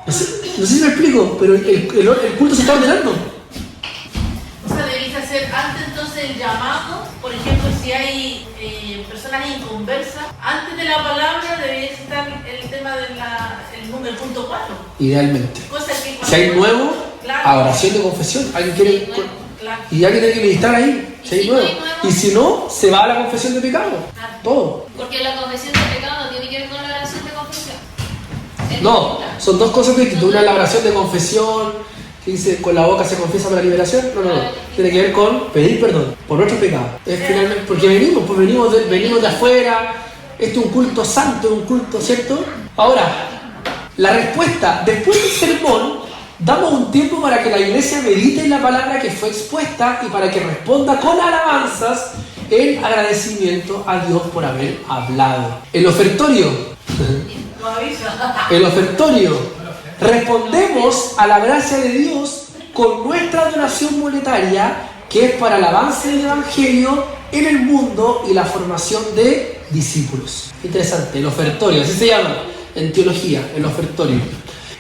No sé si me explico, pero el culto se está ordenando. O sea, debería ser antes entonces el llamado. Por ejemplo, si hay personas inconversas, antes de la palabra debería estar el tema del punto 4. Idealmente. Cosa que Si hay nuevo, claro, a oración de confesión. Alguien quiere, claro. y alguien tiene que meditar ahí. Si hay si no nuevo. hay nuevo? Y si no, se va a la confesión de pecado. Todo. Porque la confesión de pecado no tiene que ver con la oración de confesión. Es No, distinta. son dos cosas distintas. Una es la oración de confesión, que dice con la boca se confiesa para la liberación. No. Tiene que ver con pedir perdón por nuestros pecados. Es finalmente, porque venimos de afuera. Este es un culto santo, es un culto, ¿cierto? Ahora, la respuesta, después del sermón, damos un tiempo para que la iglesia medite en la palabra que fue expuesta y para que responda con alabanzas en agradecimiento a Dios por haber hablado. El ofertorio. El ofertorio. Respondemos a la gracia de Dios con nuestra donación monetaria, que es para el avance del Evangelio en el mundo y la formación de discípulos. Interesante, el ofertorio, así se llama en teología, el ofertorio.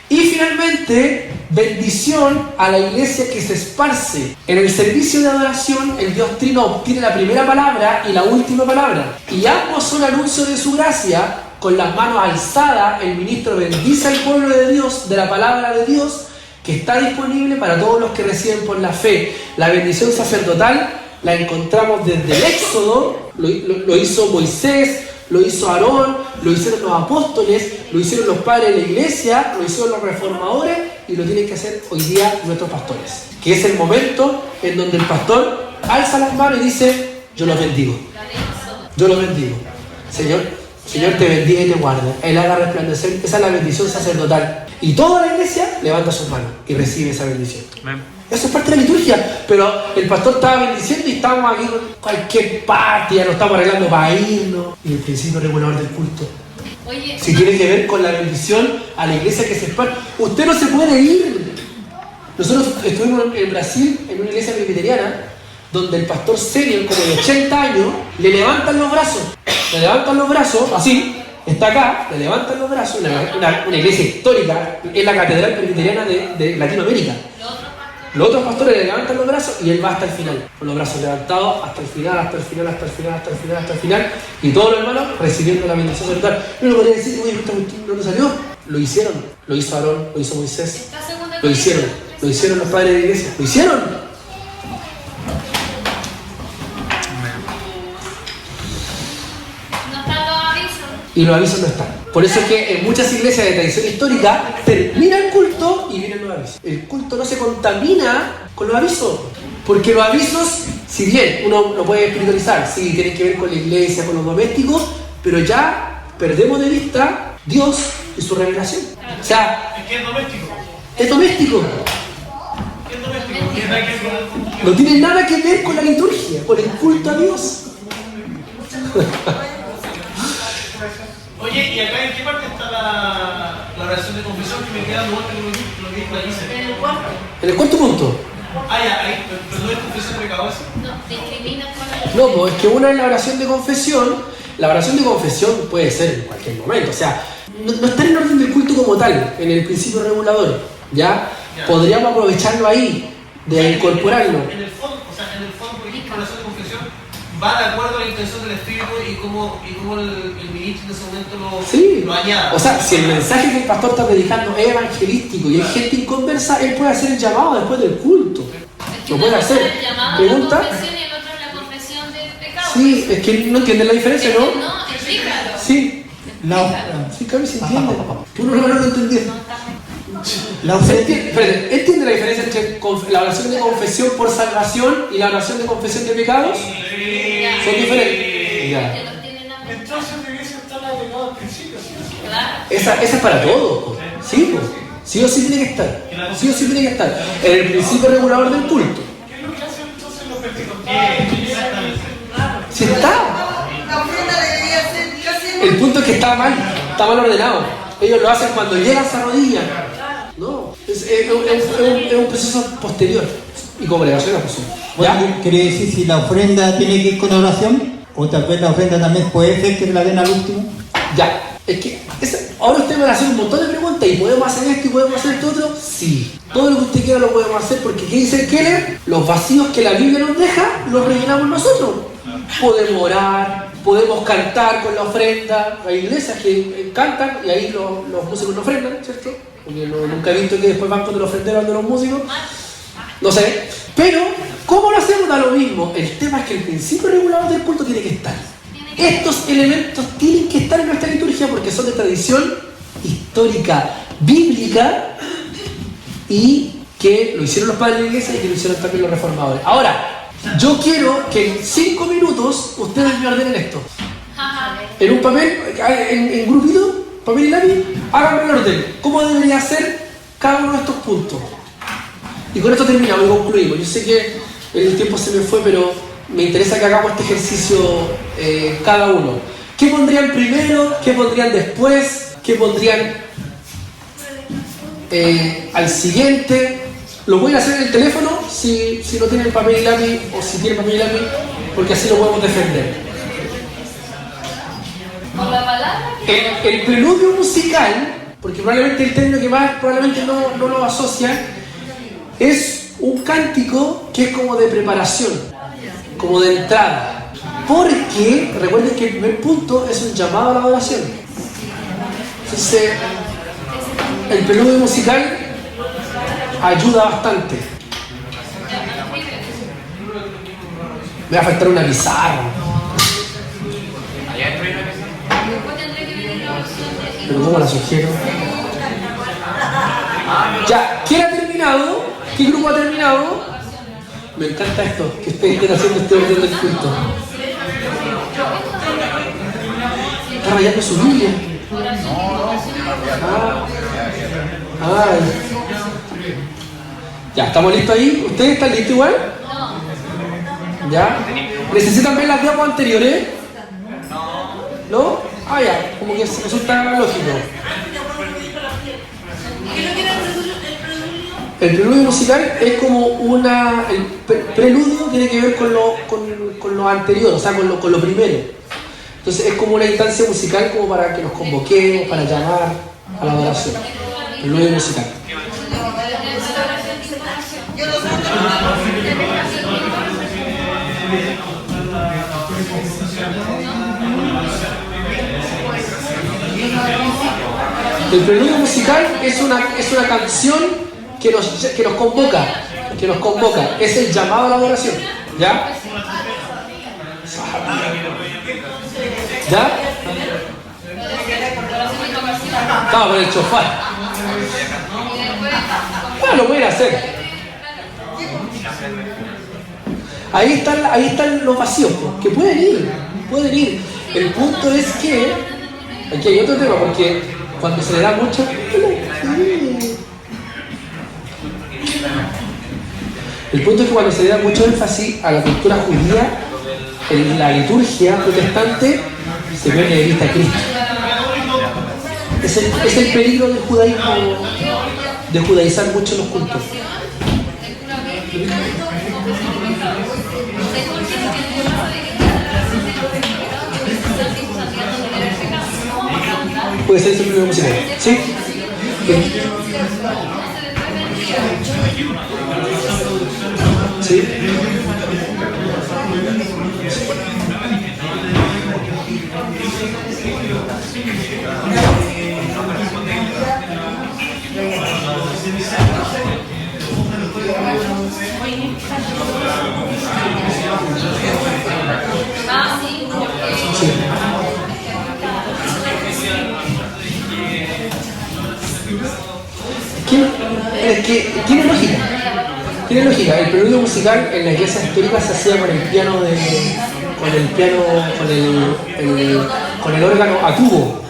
Y finalmente, bendición a la iglesia que se esparce. En el servicio de adoración, el Dios Trino obtiene la primera palabra y la última palabra. Y ambos son anuncio de su gracia. Con las manos alzadas, el ministro bendice al pueblo de Dios, de la palabra de Dios, que está disponible para todos los que reciben por la fe. La bendición sacerdotal la encontramos desde el Éxodo, lo hizo Moisés, lo hizo Aarón, lo hicieron los apóstoles, lo hicieron los padres de la iglesia, lo hicieron los reformadores y lo tienen que hacer hoy día nuestros pastores. Que es el momento en donde el pastor alza las manos y dice: yo los bendigo. Yo los bendigo. Señor te bendiga y te guarde. Él haga resplandecer. Esa es la bendición sacerdotal. Y toda la iglesia levanta sus manos y recibe esa bendición. Eso es parte de la liturgia. Pero el pastor estaba bendiciendo y estábamos aquí con cualquier parte, ya nos estamos arreglando para irnos. Y el principio regulador del culto. Oye, Si tiene que ver con la bendición a la iglesia que se expande. Usted no se puede ir. Nosotros estuvimos en Brasil, en una iglesia presbiteriana, donde el pastor senior, como de 80 años, le levantan los brazos, así, está acá, le levantan los brazos, una iglesia histórica, es la catedral presbiteriana de Latinoamérica. Los otros pastores le levantan los brazos y él va hasta el final, con los brazos levantados hasta el final, y todos los hermanos recibiendo la bendición sacerdotal. Uno podría decir: oye, esta cuestión no salió. Lo hicieron, lo hizo Aarón, lo hizo Moisés, lo hicieron los padres de la iglesia, lo hicieron. Y los avisos no están. Por eso es que en muchas iglesias de tradición histórica termina el culto y vienen los avisos. El culto no se contamina con los avisos. Porque los avisos, si bien uno lo puede espiritualizar, sí, tienen que ver con la iglesia, con los domésticos, pero ya perdemos de vista Dios y su revelación. O sea, ¿Es que es doméstico? Es doméstico. ¿Qué es doméstico? No tiene nada que ver con la liturgia, con el culto a Dios. Oye, ¿y acá en qué parte está la oración de confesión que me queda vuelta con lo que dijo la Isa? En el cuarto. En el cuarto punto. Ya, ahí, pero no es confesión de pecado así. no, discrimina con la No, pues es que una es la oración de confesión. La oración de confesión puede ser en cualquier momento. O sea, no está en el orden del culto como tal, en el principio regulador. ¿Ya? Podríamos aprovecharlo ahí, de incorporarlo. En el fondo, por ejemplo, la oración de confesión va de acuerdo a la intención del Espíritu y cómo el ministro en ese momento lo añade. O sea, si el mensaje que el pastor está predicando es evangelístico y hay gente inconversa, él puede hacer el llamado después del culto. Lo puede hacer. El llamado ¿Pregunta? a la confesión y el otro es la confesión del pecado. Sí, es que no entienden la diferencia, ¿no? No, explícalo. Sí. Sí, claro, se entiende. Tú no lo entendías. ¿Entiende la diferencia entre la oración de confesión por salvación y la oración de confesión de pecados? Son diferentes. Ya. Entonces debiese estar agregado al principio, ¿sí? Claro. Esa es para todos. Sí, pues. Sí o sí tiene que estar. Sí o sí tiene que estar. En el principio regulador del culto. ¿Qué es lo que hacen entonces los pentecostales? Exactamente. Si está. La ofrenda debería ser casi... El punto es que está mal ordenado. Ellos lo hacen cuando llegan, se arrodillan. No, es un proceso posterior y congregación a posible. Bueno, ¿quiere decir si la ofrenda tiene que ir con oración? ¿O tal vez la ofrenda también puede ser que la den al último? Ya, es que ahora usted me va a hacer un montón de preguntas y podemos hacer esto y podemos hacer esto otro. Sí, todo lo que usted quiera lo podemos hacer porque ¿qué dice el Keller? Los vacíos que la Biblia nos deja los rellenamos nosotros. Podemos orar, podemos cantar con la ofrenda. Hay iglesias que cantan y ahí los músicos no ofrendan, ¿cierto? Porque nunca he visto que después van con el ofrendero de los músicos. No sé. Pero, ¿cómo lo hacemos? Da lo mismo. El tema es que el principio regulador del culto tiene que estar. Estos elementos tienen que estar en nuestra liturgia porque son de tradición histórica, bíblica, y que lo hicieron los padres de la iglesia y que lo hicieron también los reformadores. Ahora, yo quiero que en 5 minutos ustedes me ordenen esto. En un papel, en grupito, papel y lápiz, háganme el orden. ¿Cómo debería ser cada uno de estos puntos? Y con esto terminamos y concluimos. Yo sé que el tiempo se me fue, pero me interesa que hagamos este ejercicio cada uno. ¿Qué pondrían primero? ¿Qué pondrían después? ¿Qué pondrían al siguiente? Lo pueden hacer en el teléfono si no tienen papel y lápiz, o si tienen papel y lápiz, porque así lo podemos defender. Por la palabra. El preludio musical, porque probablemente el término que más probablemente no lo asocian, es un cántico que es como de preparación, como de entrada. Porque recuerden que el primer punto es un llamado a la adoración. Entonces, el preludio musical ayuda bastante. Me va a faltar una pizarra. Pero ¿cómo la sugiero? Ya, ¿quién ha terminado? ¿Qué grupo ha terminado? Me encanta esto, que ustedes estén haciendo este orden del culto. Está rayando su Biblia. Ya, ¿estamos listos ahí? ¿Ustedes están listos igual? ¿Ya? ¿Necesitan ver las diapos anteriores? ¿No? Ya, como que resulta lógico. El preludio musical es como el preludio tiene que ver con lo anterior, o sea, con lo primero. Entonces es como una instancia musical como para que nos convoquemos, para llamar a la adoración. Preludio musical. El preludio musical es una canción que nos convoca, es el llamado a la adoración, ¿ya? ¿Ya? Estaba por el chofar. Bueno, lo pueden hacer. Ahí están los vacíos, que pueden ir. El punto es que aquí hay otro tema, porque cuando se le da mucho, el punto es que cuando se le da mucho énfasis a la cultura judía, en la liturgia protestante se pierde de vista a Cristo. Es el peligro del judaísmo, de judaizar mucho los cultos. Puede ser ese primer musical, ¿sí? ¿Sí? Tiene lógica. El preludio musical en la iglesia histórica se hacía con el piano con el órgano a tubo.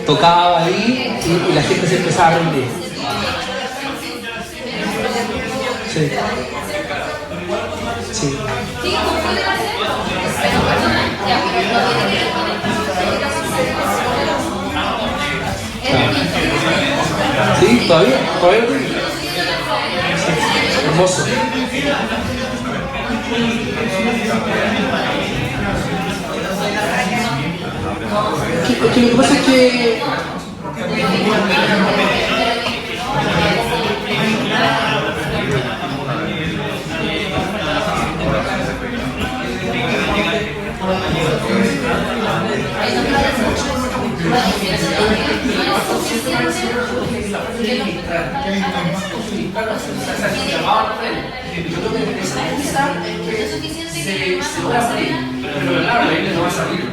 Tocaba ahí y la gente se empezaba a aprender. Sí. Sí, todavía no tiene. Hermoso. Lo que pasa es que Lo que me interesa es que se logra salir, pero claro, la Biblia no va a salir, no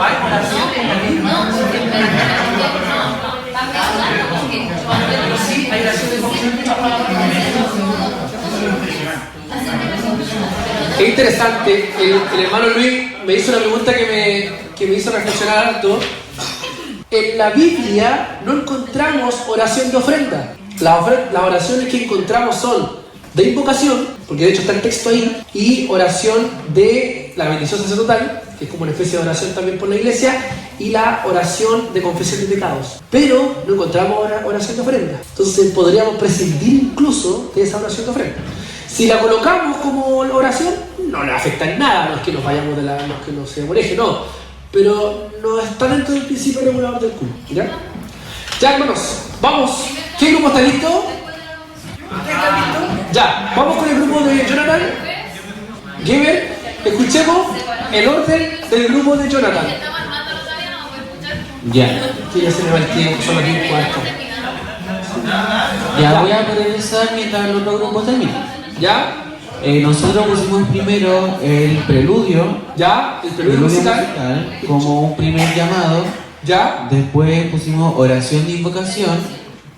hay oración en la Biblia. Pero sí hay oración de confesión. Es interesante, el hermano Luis me hizo una pregunta que me hizo reflexionar harto. En la Biblia no encontramos oración de ofrenda. Las oraciones que encontramos son de invocación, porque de hecho está el texto ahí, y oración de la bendición sacerdotal, que es como una especie de oración también por la iglesia, y la oración de confesión de pecados. Pero no encontramos oración de ofrenda. Entonces podríamos prescindir incluso de esa oración de ofrenda. Si la colocamos como oración, no le afecta en nada, no es que nos vayamos no es que nos se demoreje, no. Pero no está dentro del principio regulador del culto. ¿Ya? Ya, hermanos, vamos. ¿Qué grupo está listo? ¿Usted está listo? Ya, vamos con el grupo de Jonathan. Geber, escuchemos el orden del grupo de Jonathan. Ya. Que ya se me va el tiempo, son aquí un cuarto. Ya voy a progresar mientras el otro grupo termina. ¿Ya? Nosotros pusimos primero el preludio. ¿Ya? El preludio musical como un primer llamado. ¿Ya? Después pusimos oración de invocación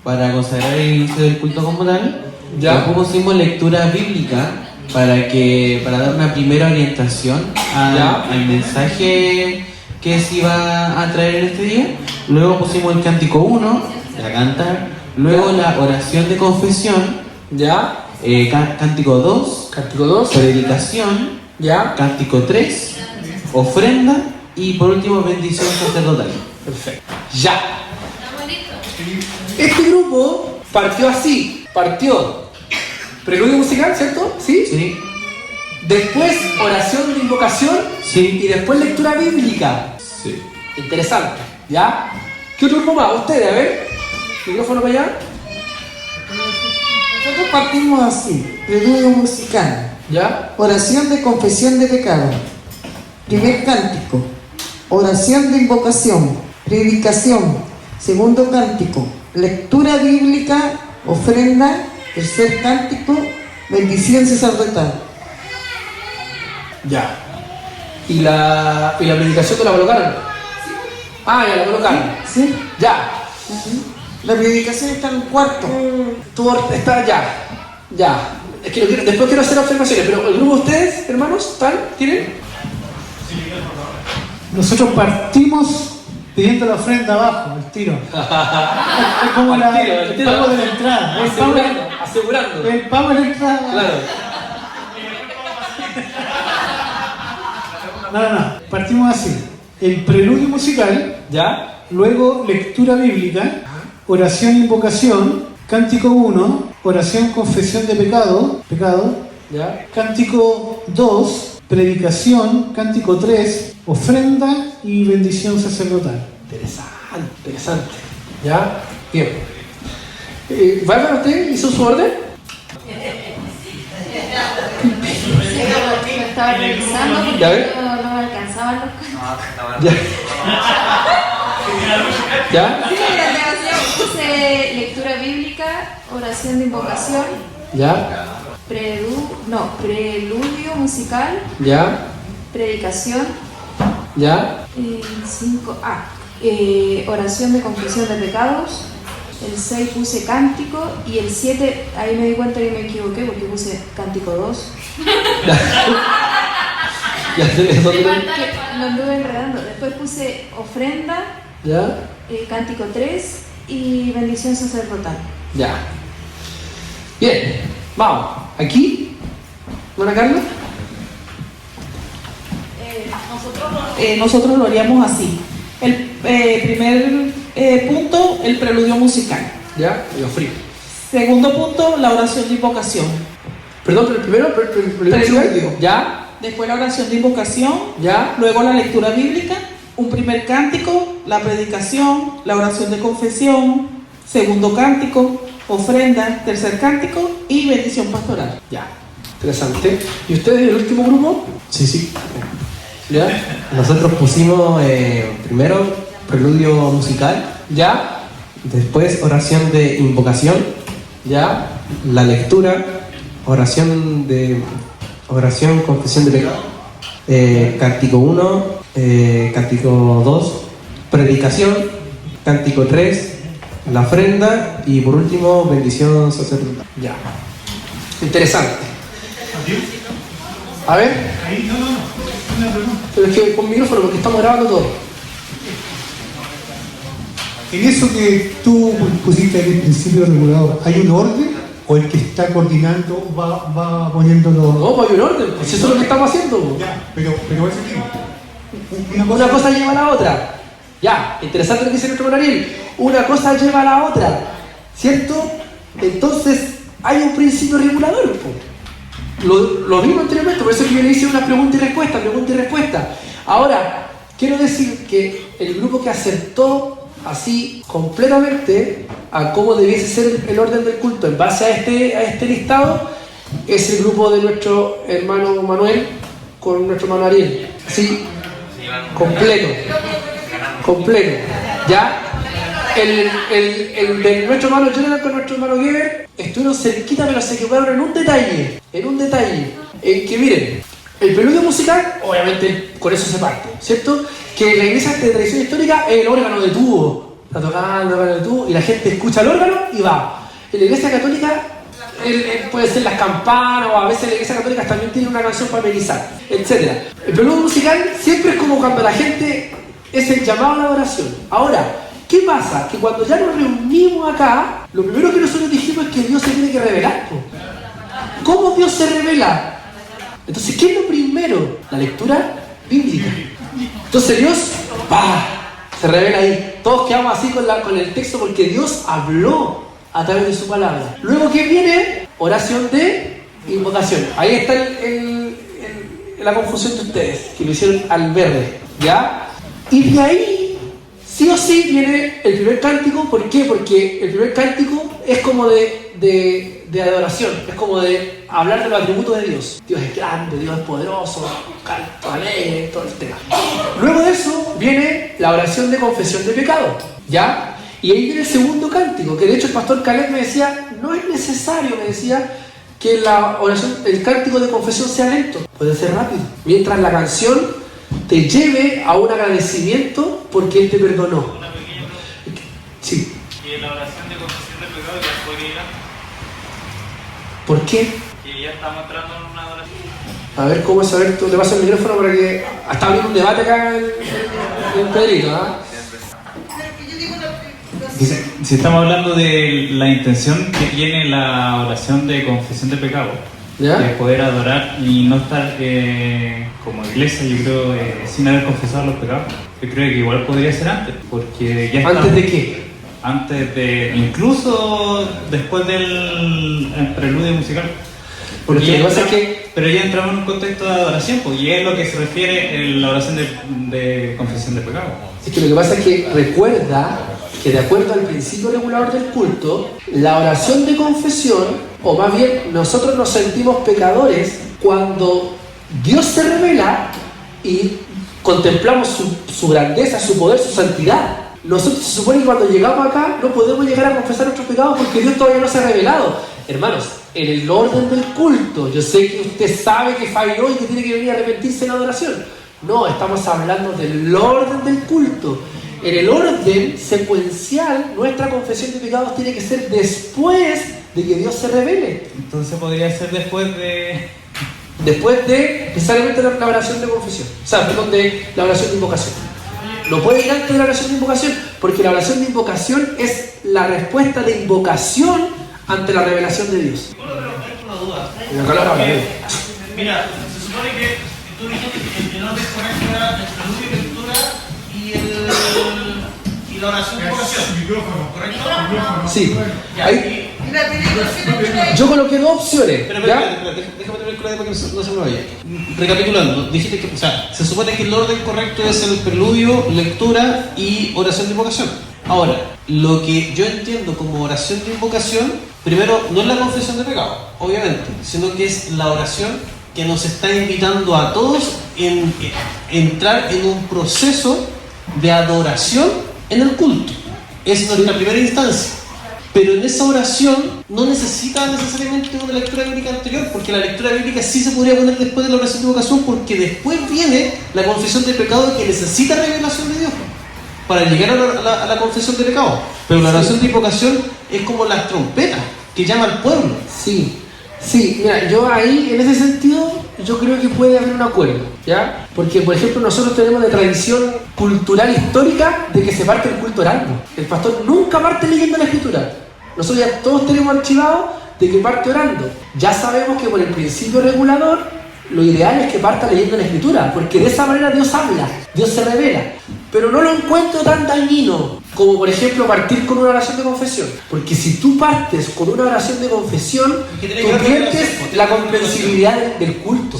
para consagrar el inicio del culto como tal. ¿Ya? Después pusimos lectura bíblica para dar una primera orientación al mensaje que se iba a traer en este día. Luego pusimos el cántico 1, la cantar. Luego la oración de confesión. ¿Ya? Cántico 2, predicación, ¿ya? Cántico 3, ofrenda y por último bendición sacerdotal. Perfecto. Ya. Este grupo partió así, preludio musical, ¿cierto? ¿Sí? Sí. Después oración de invocación. Sí. Y después lectura bíblica. Sí. Interesante, ¿ya? ¿Qué otro grupo más? Ustedes, a ver. Micrófono para allá. Nosotros partimos así, preludio musical, ¿ya? Oración de confesión de pecado, primer cántico, oración de invocación, predicación, segundo cántico, lectura bíblica, ofrenda, tercer cántico, bendición sacerdotal. Ya. ¿Y la predicación te la colocaron? Ah, ya la colocaron. Sí. Ya. La predicación está en el cuarto. Tú está ya. Es que después quiero hacer observaciones, pero el grupo de ustedes, hermanos, ¿tienen? Nosotros partimos pidiendo la ofrenda abajo, al tiro. Es como el pago de la entrada. Asegurando. El pago de la entrada. Claro. No. Partimos así. El preludio musical. ¿Ya? Luego lectura bíblica. Oración e invocación. Cántico 1. Oración confesión de pecado. ¿Ya? Cántico 2. Predicación. Cántico 3. Ofrenda y bendición sacerdotal. Interesante. ¿Ya? Bien. ¿Bárbara, usted hizo su orden? Lo estaba revisando porque no alcanzaba los... ¿Ya? Sí, puse lectura bíblica, oración de invocación. ¿Ya? Preludio musical. ¿Ya? Predicación. ¿Ya? 5. Oración de confesión de pecados. El 6 puse cántico y el 7, ahí me di cuenta que me equivoqué porque puse cántico 2. Me anduve enredando. Después puse ofrenda, ¿ya? Cántico 3 y bendición sacerdotal. Ya. Bien, vamos. ¿Aquí? ¿Buena Carla? Nosotros lo haríamos así. El primer punto, el preludio musical. Ya, lo frío. Segundo punto, la oración de invocación. Perdón, pero el primero, preludio. Ya. Después la oración de invocación. Ya. Luego la lectura bíblica, un primer cántico, la predicación, la oración de confesión, segundo cántico, ofrenda, tercer cántico y bendición pastoral. Ya. Interesante. ¿Y ustedes, el último grupo? Sí. ¿Ya? Nosotros pusimos primero preludio musical, ¿ya? Después oración de invocación, ¿ya? La lectura, oración confesión de pecado, cántico 1, cántico 2, predicación, cántico 3, la ofrenda y por último bendición sacerdotal. Ya. Interesante. A ver. Ahí, no. Una pregunta. Pero es que con micrófono porque estamos grabando todo. En eso que tú pusiste en el principio regulador, ¿hay un orden o el que está coordinando va poniéndolo? No, pues hay un orden, pues eso es lo que estamos haciendo. Ya, pero ese tipo. Una cosa lleva a la otra. Ya, interesante lo que dice nuestro hermano Ariel. Una cosa lleva a la otra, ¿cierto? Entonces hay un principio regulador. Lo vimos anteriormente, por eso es que yo le hice una pregunta y respuesta. Ahora, quiero decir que el grupo que aceptó así completamente a cómo debiese ser el orden del culto en base a este listado es el grupo de nuestro hermano Manuel con nuestro hermano Ariel. Sí, completo. ¿Ya? El de nuestro hermano Jonathan con nuestro hermano Geber estuvieron cerquita, pero se equivocaron en un detalle, en que miren, el preludio musical, obviamente con eso se parte, ¿cierto? Que en la iglesia de tradición histórica es el órgano de tubo, está tocando el órgano de tubo y la gente escucha el órgano y va. En la iglesia católica puede ser las campanas o a veces la iglesia católica también tiene una canción para amenizar, etc. El preludio musical siempre es como cuando la gente es el llamado a la oración. Ahora, ¿qué pasa? Que cuando ya nos reunimos acá, lo primero que nosotros dijimos es que Dios se tiene que revelar. ¿Cómo Dios se revela? Entonces, ¿qué es lo primero? La lectura bíblica. Entonces Dios, se revela ahí. Todos quedamos así con el texto porque Dios habló a través de su palabra. Luego, ¿qué viene? Oración de invocación. Ahí está la confusión de ustedes, que lo hicieron al verde. ¿Ya? Y de ahí, sí o sí, viene el primer cántico. ¿Por qué? Porque el primer cántico es como de adoración, es como de hablar de los atributos de Dios. Dios es grande, Dios es poderoso, canto alegre, todo el tema. Luego de eso viene la oración de confesión de pecado, ¿ya? Y ahí viene el segundo cántico, que de hecho el pastor Caleb me decía, no es necesario, que el cántico de confesión sea lento, puede ser rápido, mientras la canción te lleve a un agradecimiento porque Él te perdonó. Sí. ¿Y en la oración de confesión de pecado ya fue que ¿Por qué? Que ya estamos entrando en una adoración. A ver, ¿cómo es? A ver, tú te paso el micrófono para que... Está abriendo un debate acá en Pedrito, ¿ah? Si estamos hablando de la intención que tiene la oración de confesión de pecado, ¿ya? De poder adorar y no estar como iglesia, yo creo, sin haber confesado los pecados, yo creo que igual podría ser antes, porque ya ¿Antes de qué? Antes de, incluso después del preludio musical. Porque lo que pasa es que... Pero ya entramos en un contexto de adoración, pues, y es lo que se refiere en la oración de confesión de pecado. Es que lo que pasa es que recuerda que de acuerdo al principio regulador del culto, la oración de confesión, o más bien nosotros nos sentimos pecadores cuando Dios se revela y contemplamos su grandeza, su poder, su santidad. Nosotros se supone que cuando llegamos acá no podemos llegar a confesar nuestros pecados porque Dios todavía no se ha revelado. Hermanos, en el orden del culto, yo sé que usted sabe que falló y que tiene que venir a arrepentirse en la adoración. No, estamos hablando del orden del culto. En el orden secuencial, nuestra confesión de pecados tiene que ser después de que Dios se revele. Entonces podría ser después de necesariamente la oración de confesión. O sea, perdón, de la oración de invocación. No puede ir antes de la oración de invocación, porque la oración de invocación es la respuesta de invocación ante la revelación de Dios. Mira, se supone que tú dijiste que el orden correcto era el preludio y lectura y la oración de invocación. ¿Correcto? Sí. Ahí, yo coloqué dos opciones. Déjame terminar para que no se me vaya. Recapitulando, dijiste que, o sea, se supone que el orden correcto es el preludio, lectura y oración de invocación. Ahora, lo que yo entiendo como oración de invocación, primero, no es la confesión de pecado, obviamente, sino que es la oración que nos está invitando a todos en entrar en un proceso de adoración en el culto. Es nuestra primera instancia. Pero en esa oración no necesita necesariamente una lectura bíblica anterior, porque la lectura bíblica sí se podría poner después de la oración de invocación, porque después viene la confesión de pecado que necesita revelación de Dios para llegar a la confesión de pecado. Pero la oración de invocación es como las trompetas que llama al pueblo. Sí, mira, yo ahí, en ese sentido, yo creo que puede haber un acuerdo, ¿ya? Porque, por ejemplo, nosotros tenemos de tradición cultural histórica de que se parte el culto orando. El pastor nunca parte leyendo la escritura. Nosotros ya todos tenemos archivado de que parte orando. Ya sabemos que por el principio regulador, lo ideal es que parta leyendo la escritura, porque de esa manera Dios habla, Dios se revela. Pero no lo encuentro tan dañino como, por ejemplo, partir con una oración de confesión. Porque si tú partes con una oración de confesión, tú pierdes la comprensibilidad del culto.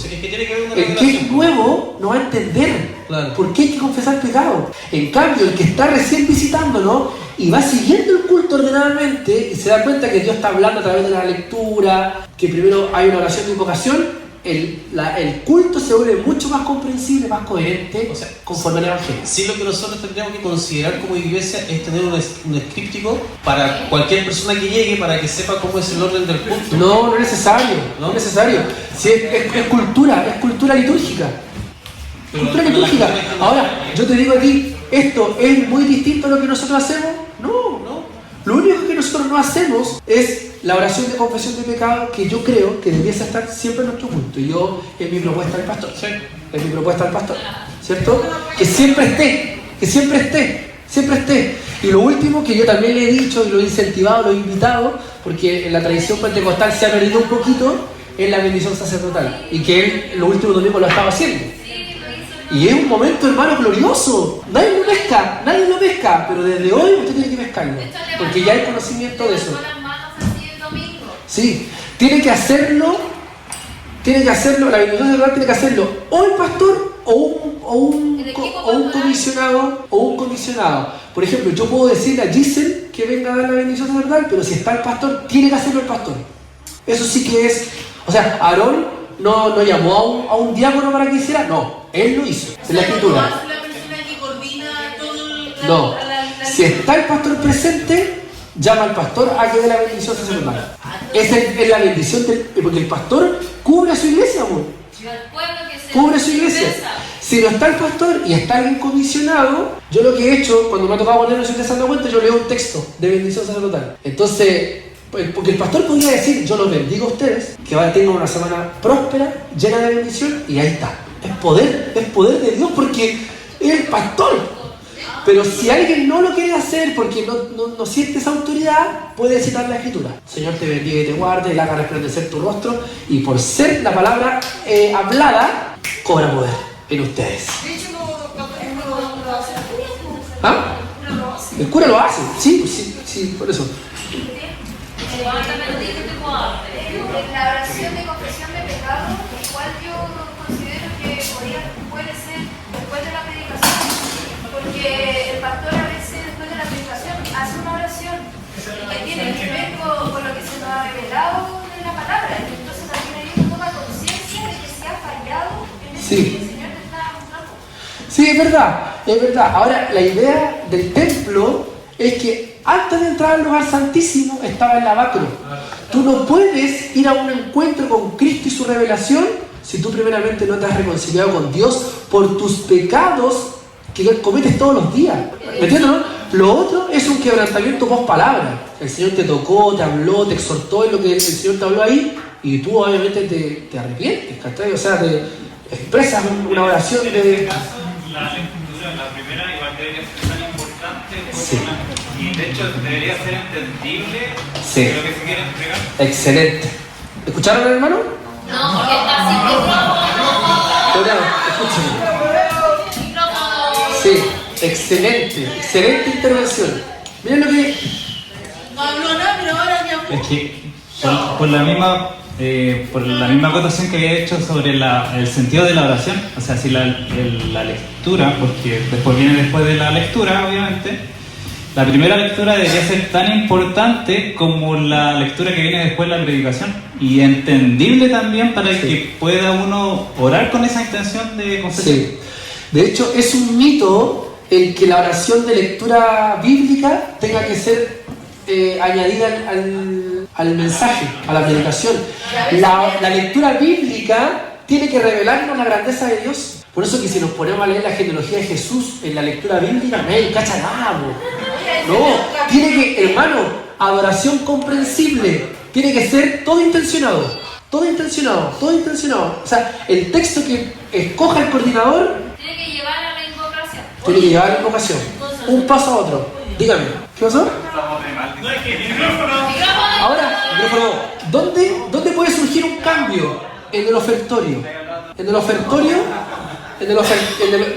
El que es nuevo no va a entender por qué hay que confesar pecado. En cambio, el que está recién visitándonos y va siguiendo el culto ordenadamente y se da cuenta que Dios está hablando a través de la lectura, que primero hay una oración de invocación, el culto se vuelve mucho más comprensible, más coherente, conforme al Evangelio. Sí, lo que nosotros tendríamos que considerar como iglesia es tener un escríptico para cualquier persona que llegue, para que sepa cómo es el orden del culto. No es necesario, no es necesario. Sí, es cultura litúrgica. Cultura litúrgica. Ahora, yo te digo a ti, ¿esto es muy distinto a lo que nosotros hacemos? No. Lo único que nosotros no hacemos es la oración de confesión de pecado, que yo creo que debiese estar siempre en nuestro culto. Y yo, es mi propuesta al pastor. Es mi propuesta al pastor. ¿Cierto? Que siempre esté. Y lo último que yo también le he dicho y lo he incentivado, lo he invitado, porque en la tradición pentecostal se ha perdido un poquito, es la bendición sacerdotal. Y que él, los últimos domingos lo estaba haciendo. Y es un momento, hermano, glorioso. Nadie lo pesca, pero desde hoy usted tiene que pescarlo, porque ya hay conocimiento de eso. Sí, tiene que hacerlo, la bendición sacerdotal tiene que hacerlo o el pastor o un comisionado. Por ejemplo, yo puedo decirle a Giselle que venga a dar la bendición sacerdotal, pero si está el pastor, tiene que hacerlo el pastor. Eso sí que es, o sea, Aarón no llamó a un diácono para que hiciera, no, él lo hizo, en la escritura. No, si está el pastor presente, llama al pastor a que dé la bendición sacerdotal. Esa es la bendición, porque el pastor cubre a su iglesia, amor. Cubre a su iglesia. Si no está el pastor y está alguien comisionado, yo lo que he hecho, cuando me ha tocado ponerlo, si ustedes se han dado cuenta, yo leo un texto de bendición sacerdotal. Entonces, porque el pastor podría decir, yo los bendigo a ustedes, que tengan una semana próspera, llena de bendición, y ahí está. Es poder de Dios, porque es el pastor. Pero si alguien no lo quiere hacer porque no siente esa autoridad, puede citar la escritura. Señor te bendiga y te guarde, y haga resplandecer tu rostro, y por ser la palabra hablada, cobra poder en ustedes. ¿Ah? El cura lo hace, sí, por eso. La oración de confesión de pecado, igual yo considero que puede ser después de la predicación, porque el pastor a veces después de la predicación hace una oración que tiene que ver con lo que se nos ha revelado en la palabra. Entonces también ahí uno toma conciencia de que se ha fallado en eso que el Señor te está mostrando. Sí, es verdad. Ahora, la idea del templo es que antes de entrar al lugar santísimo estaba el lavacro. Tú no puedes ir a un encuentro con Cristo y su revelación si tú primeramente no te has reconciliado con Dios por tus pecados que cometes todos los días. ¿Me entiendes, no? Lo otro es un quebrantamiento post palabra. El Señor te tocó, te habló, te exhortó en lo que el Señor te habló ahí, y tú obviamente te arrepientes, ¿cachai? O sea, te expresas una oración de... La primera igual debería ser tan importante, y de hecho debería ser entendible de lo que se quiere entregar. Excelente. ¿Escucharon, hermano? No, porque está así que escúchame. Sí, excelente intervención. Miren lo que... No habló nada, pero ahora ya... Es que por la misma acotación que había hecho sobre el sentido de la oración, o sea, si la lectura, porque después viene después de la lectura, obviamente, La primera lectura debería ser tan importante como la lectura que viene después de la predicación, y entendible también para que pueda uno orar con esa intención de confesión. Sí. De hecho, es un mito el que la oración de lectura bíblica tenga que ser añadida al mensaje, a la predicación. La lectura bíblica tiene que revelarnos la grandeza de Dios. Por eso que si nos ponemos a leer la genealogía de Jesús en la lectura bíblica, no hay cacharabo. No, tiene que, hermano, adoración comprensible, tiene que ser todo intencionado. Todo intencionado, todo intencionado. O sea, el texto que escoja el coordinador Tiene que llevar a la invocación. tiene que llevar a la invocación. Un paso a otro. Dígame, ¿qué pasó? Ahora, micrófono, ¿dónde puede surgir un cambio? En el ofertorio. En el ofertorio,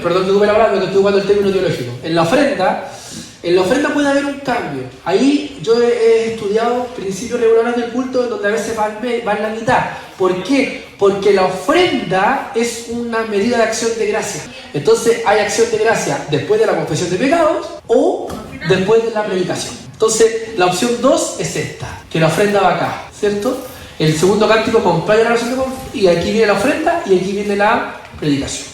perdón que tuve la palabra, porque estoy jugando el término teológico. En la ofrenda puede haber un cambio. Ahí yo he estudiado principios regulares del culto, donde a veces va en la mitad. ¿Por qué? Porque la ofrenda es una medida de acción de gracia. Entonces hay acción de gracia después de la confesión de pecados o después de la predicación. Entonces la opción 2 es esta, que la ofrenda va acá, ¿cierto? El segundo cántico acompaña la oración y aquí viene la ofrenda y aquí viene la predicación.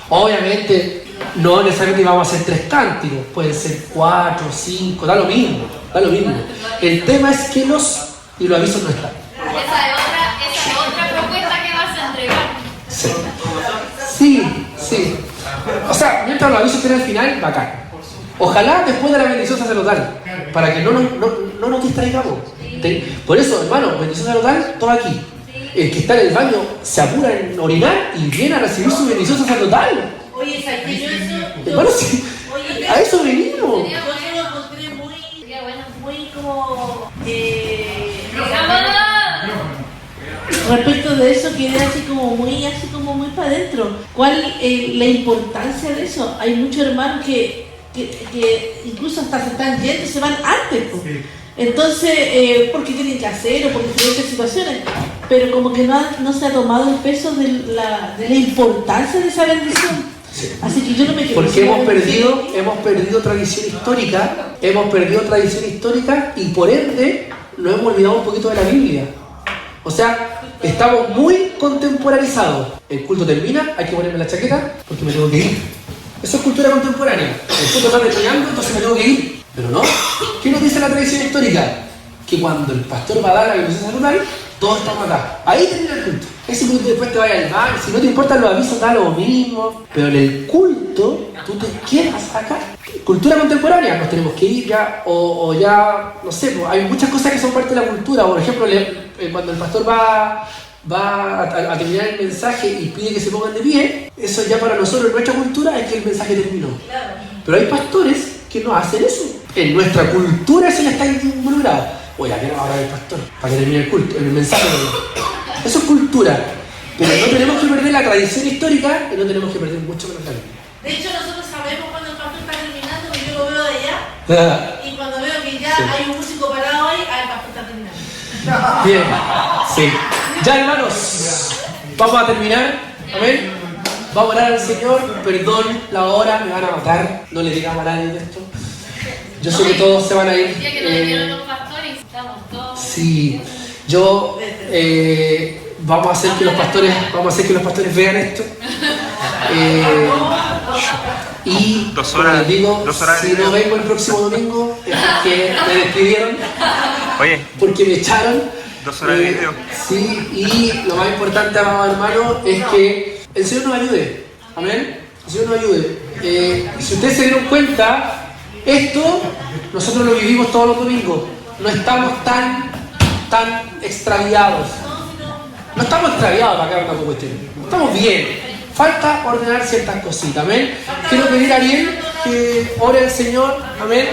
Obviamente no necesariamente vamos a hacer 3 cánticos, pueden ser 4, 5, da lo mismo. El tema es que los avisos no están. Esa es otra propuesta que vas a entregar. Sí. O sea, mientras los avisos estén al final, bacán. Ojalá después de la bendición sacerdotal, para que no nos distraigamos. Por eso, hermano, bendición sacerdotal, todo aquí. El que está en el baño se apura en orinar y viene a recibir su bendición sacerdotal. Oye, ¿sabes qué? Yo eso... Hermano, sí, a eso venimos. Yo lo encontré muy como... Respecto de eso, quedé así como muy para adentro. ¿Cuál la importancia de eso? Hay muchos hermanos que incluso hasta se están yendo, se van antes. Entonces, porque tienen que hacer o por diferentes situaciones, pero como que no se ha tomado el peso de la importancia de esa bendición. Así que yo no me quiero... Porque hemos perdido tradición histórica y por ende nos hemos olvidado un poquito de la Biblia. O sea, estamos muy contemporanizados. El culto termina, hay que ponerme la chaqueta porque me tengo que ir. Eso es cultura contemporánea. El culto está terminando, entonces me tengo que ir. Pero no, ¿qué nos dice la tradición histórica? Que cuando el pastor va a dar la bendición sacerdotal, todos estamos acá. Ahí termina el culto. Ese culto después te vaya al baño, si no te importan los avisos, da lo mismo. Pero en el culto, tú te quedas acá. Cultura contemporánea, nos tenemos que ir ya, o ya, no sé, pues, hay muchas cosas que son parte de la cultura. Por ejemplo, cuando el pastor va a terminar el mensaje y pide que se pongan de pie, eso ya para nosotros, en nuestra cultura, es que el mensaje terminó. Pero hay pastores que no hacen eso. En nuestra cultura eso ya está involucrado. Oye, ¿a qué no va a hablar el pastor? Para que termine el culto, el mensaje. Eso es cultura. Pero no tenemos que perder la tradición histórica y no tenemos que perder mucho menos la Biblia. De hecho, nosotros sabemos cuando el pastor está terminando, que yo lo veo de allá, y cuando veo que ya hay un músico parado ahí, el pastor está terminando. Bien, sí. Ya, hermanos, vamos a terminar. Amén. Vamos a orar al Señor. Perdón la hora, me van a matar. No le digamos a nadie de esto. Yo sé que todos se van a ir. El día que no le vieron los pastores, estamos todos. Sí, yo vamos a hacer que los pastores vean esto. Y como les digo, si no vengo el próximo domingo es porque me despidieron, porque me echaron. 2 horas de video. Sí, y lo más importante, amados hermanos, es que el Señor nos ayude. Amén. El Señor nos ayude. Si ustedes se dieron cuenta, esto nosotros lo vivimos todos los domingos. No estamos tan extraviados. No estamos extraviados para acá con cuestión. Estamos bien. Falta ordenar ciertas cositas. Amén. Quiero pedir a Ariel que ore al Señor. Amén.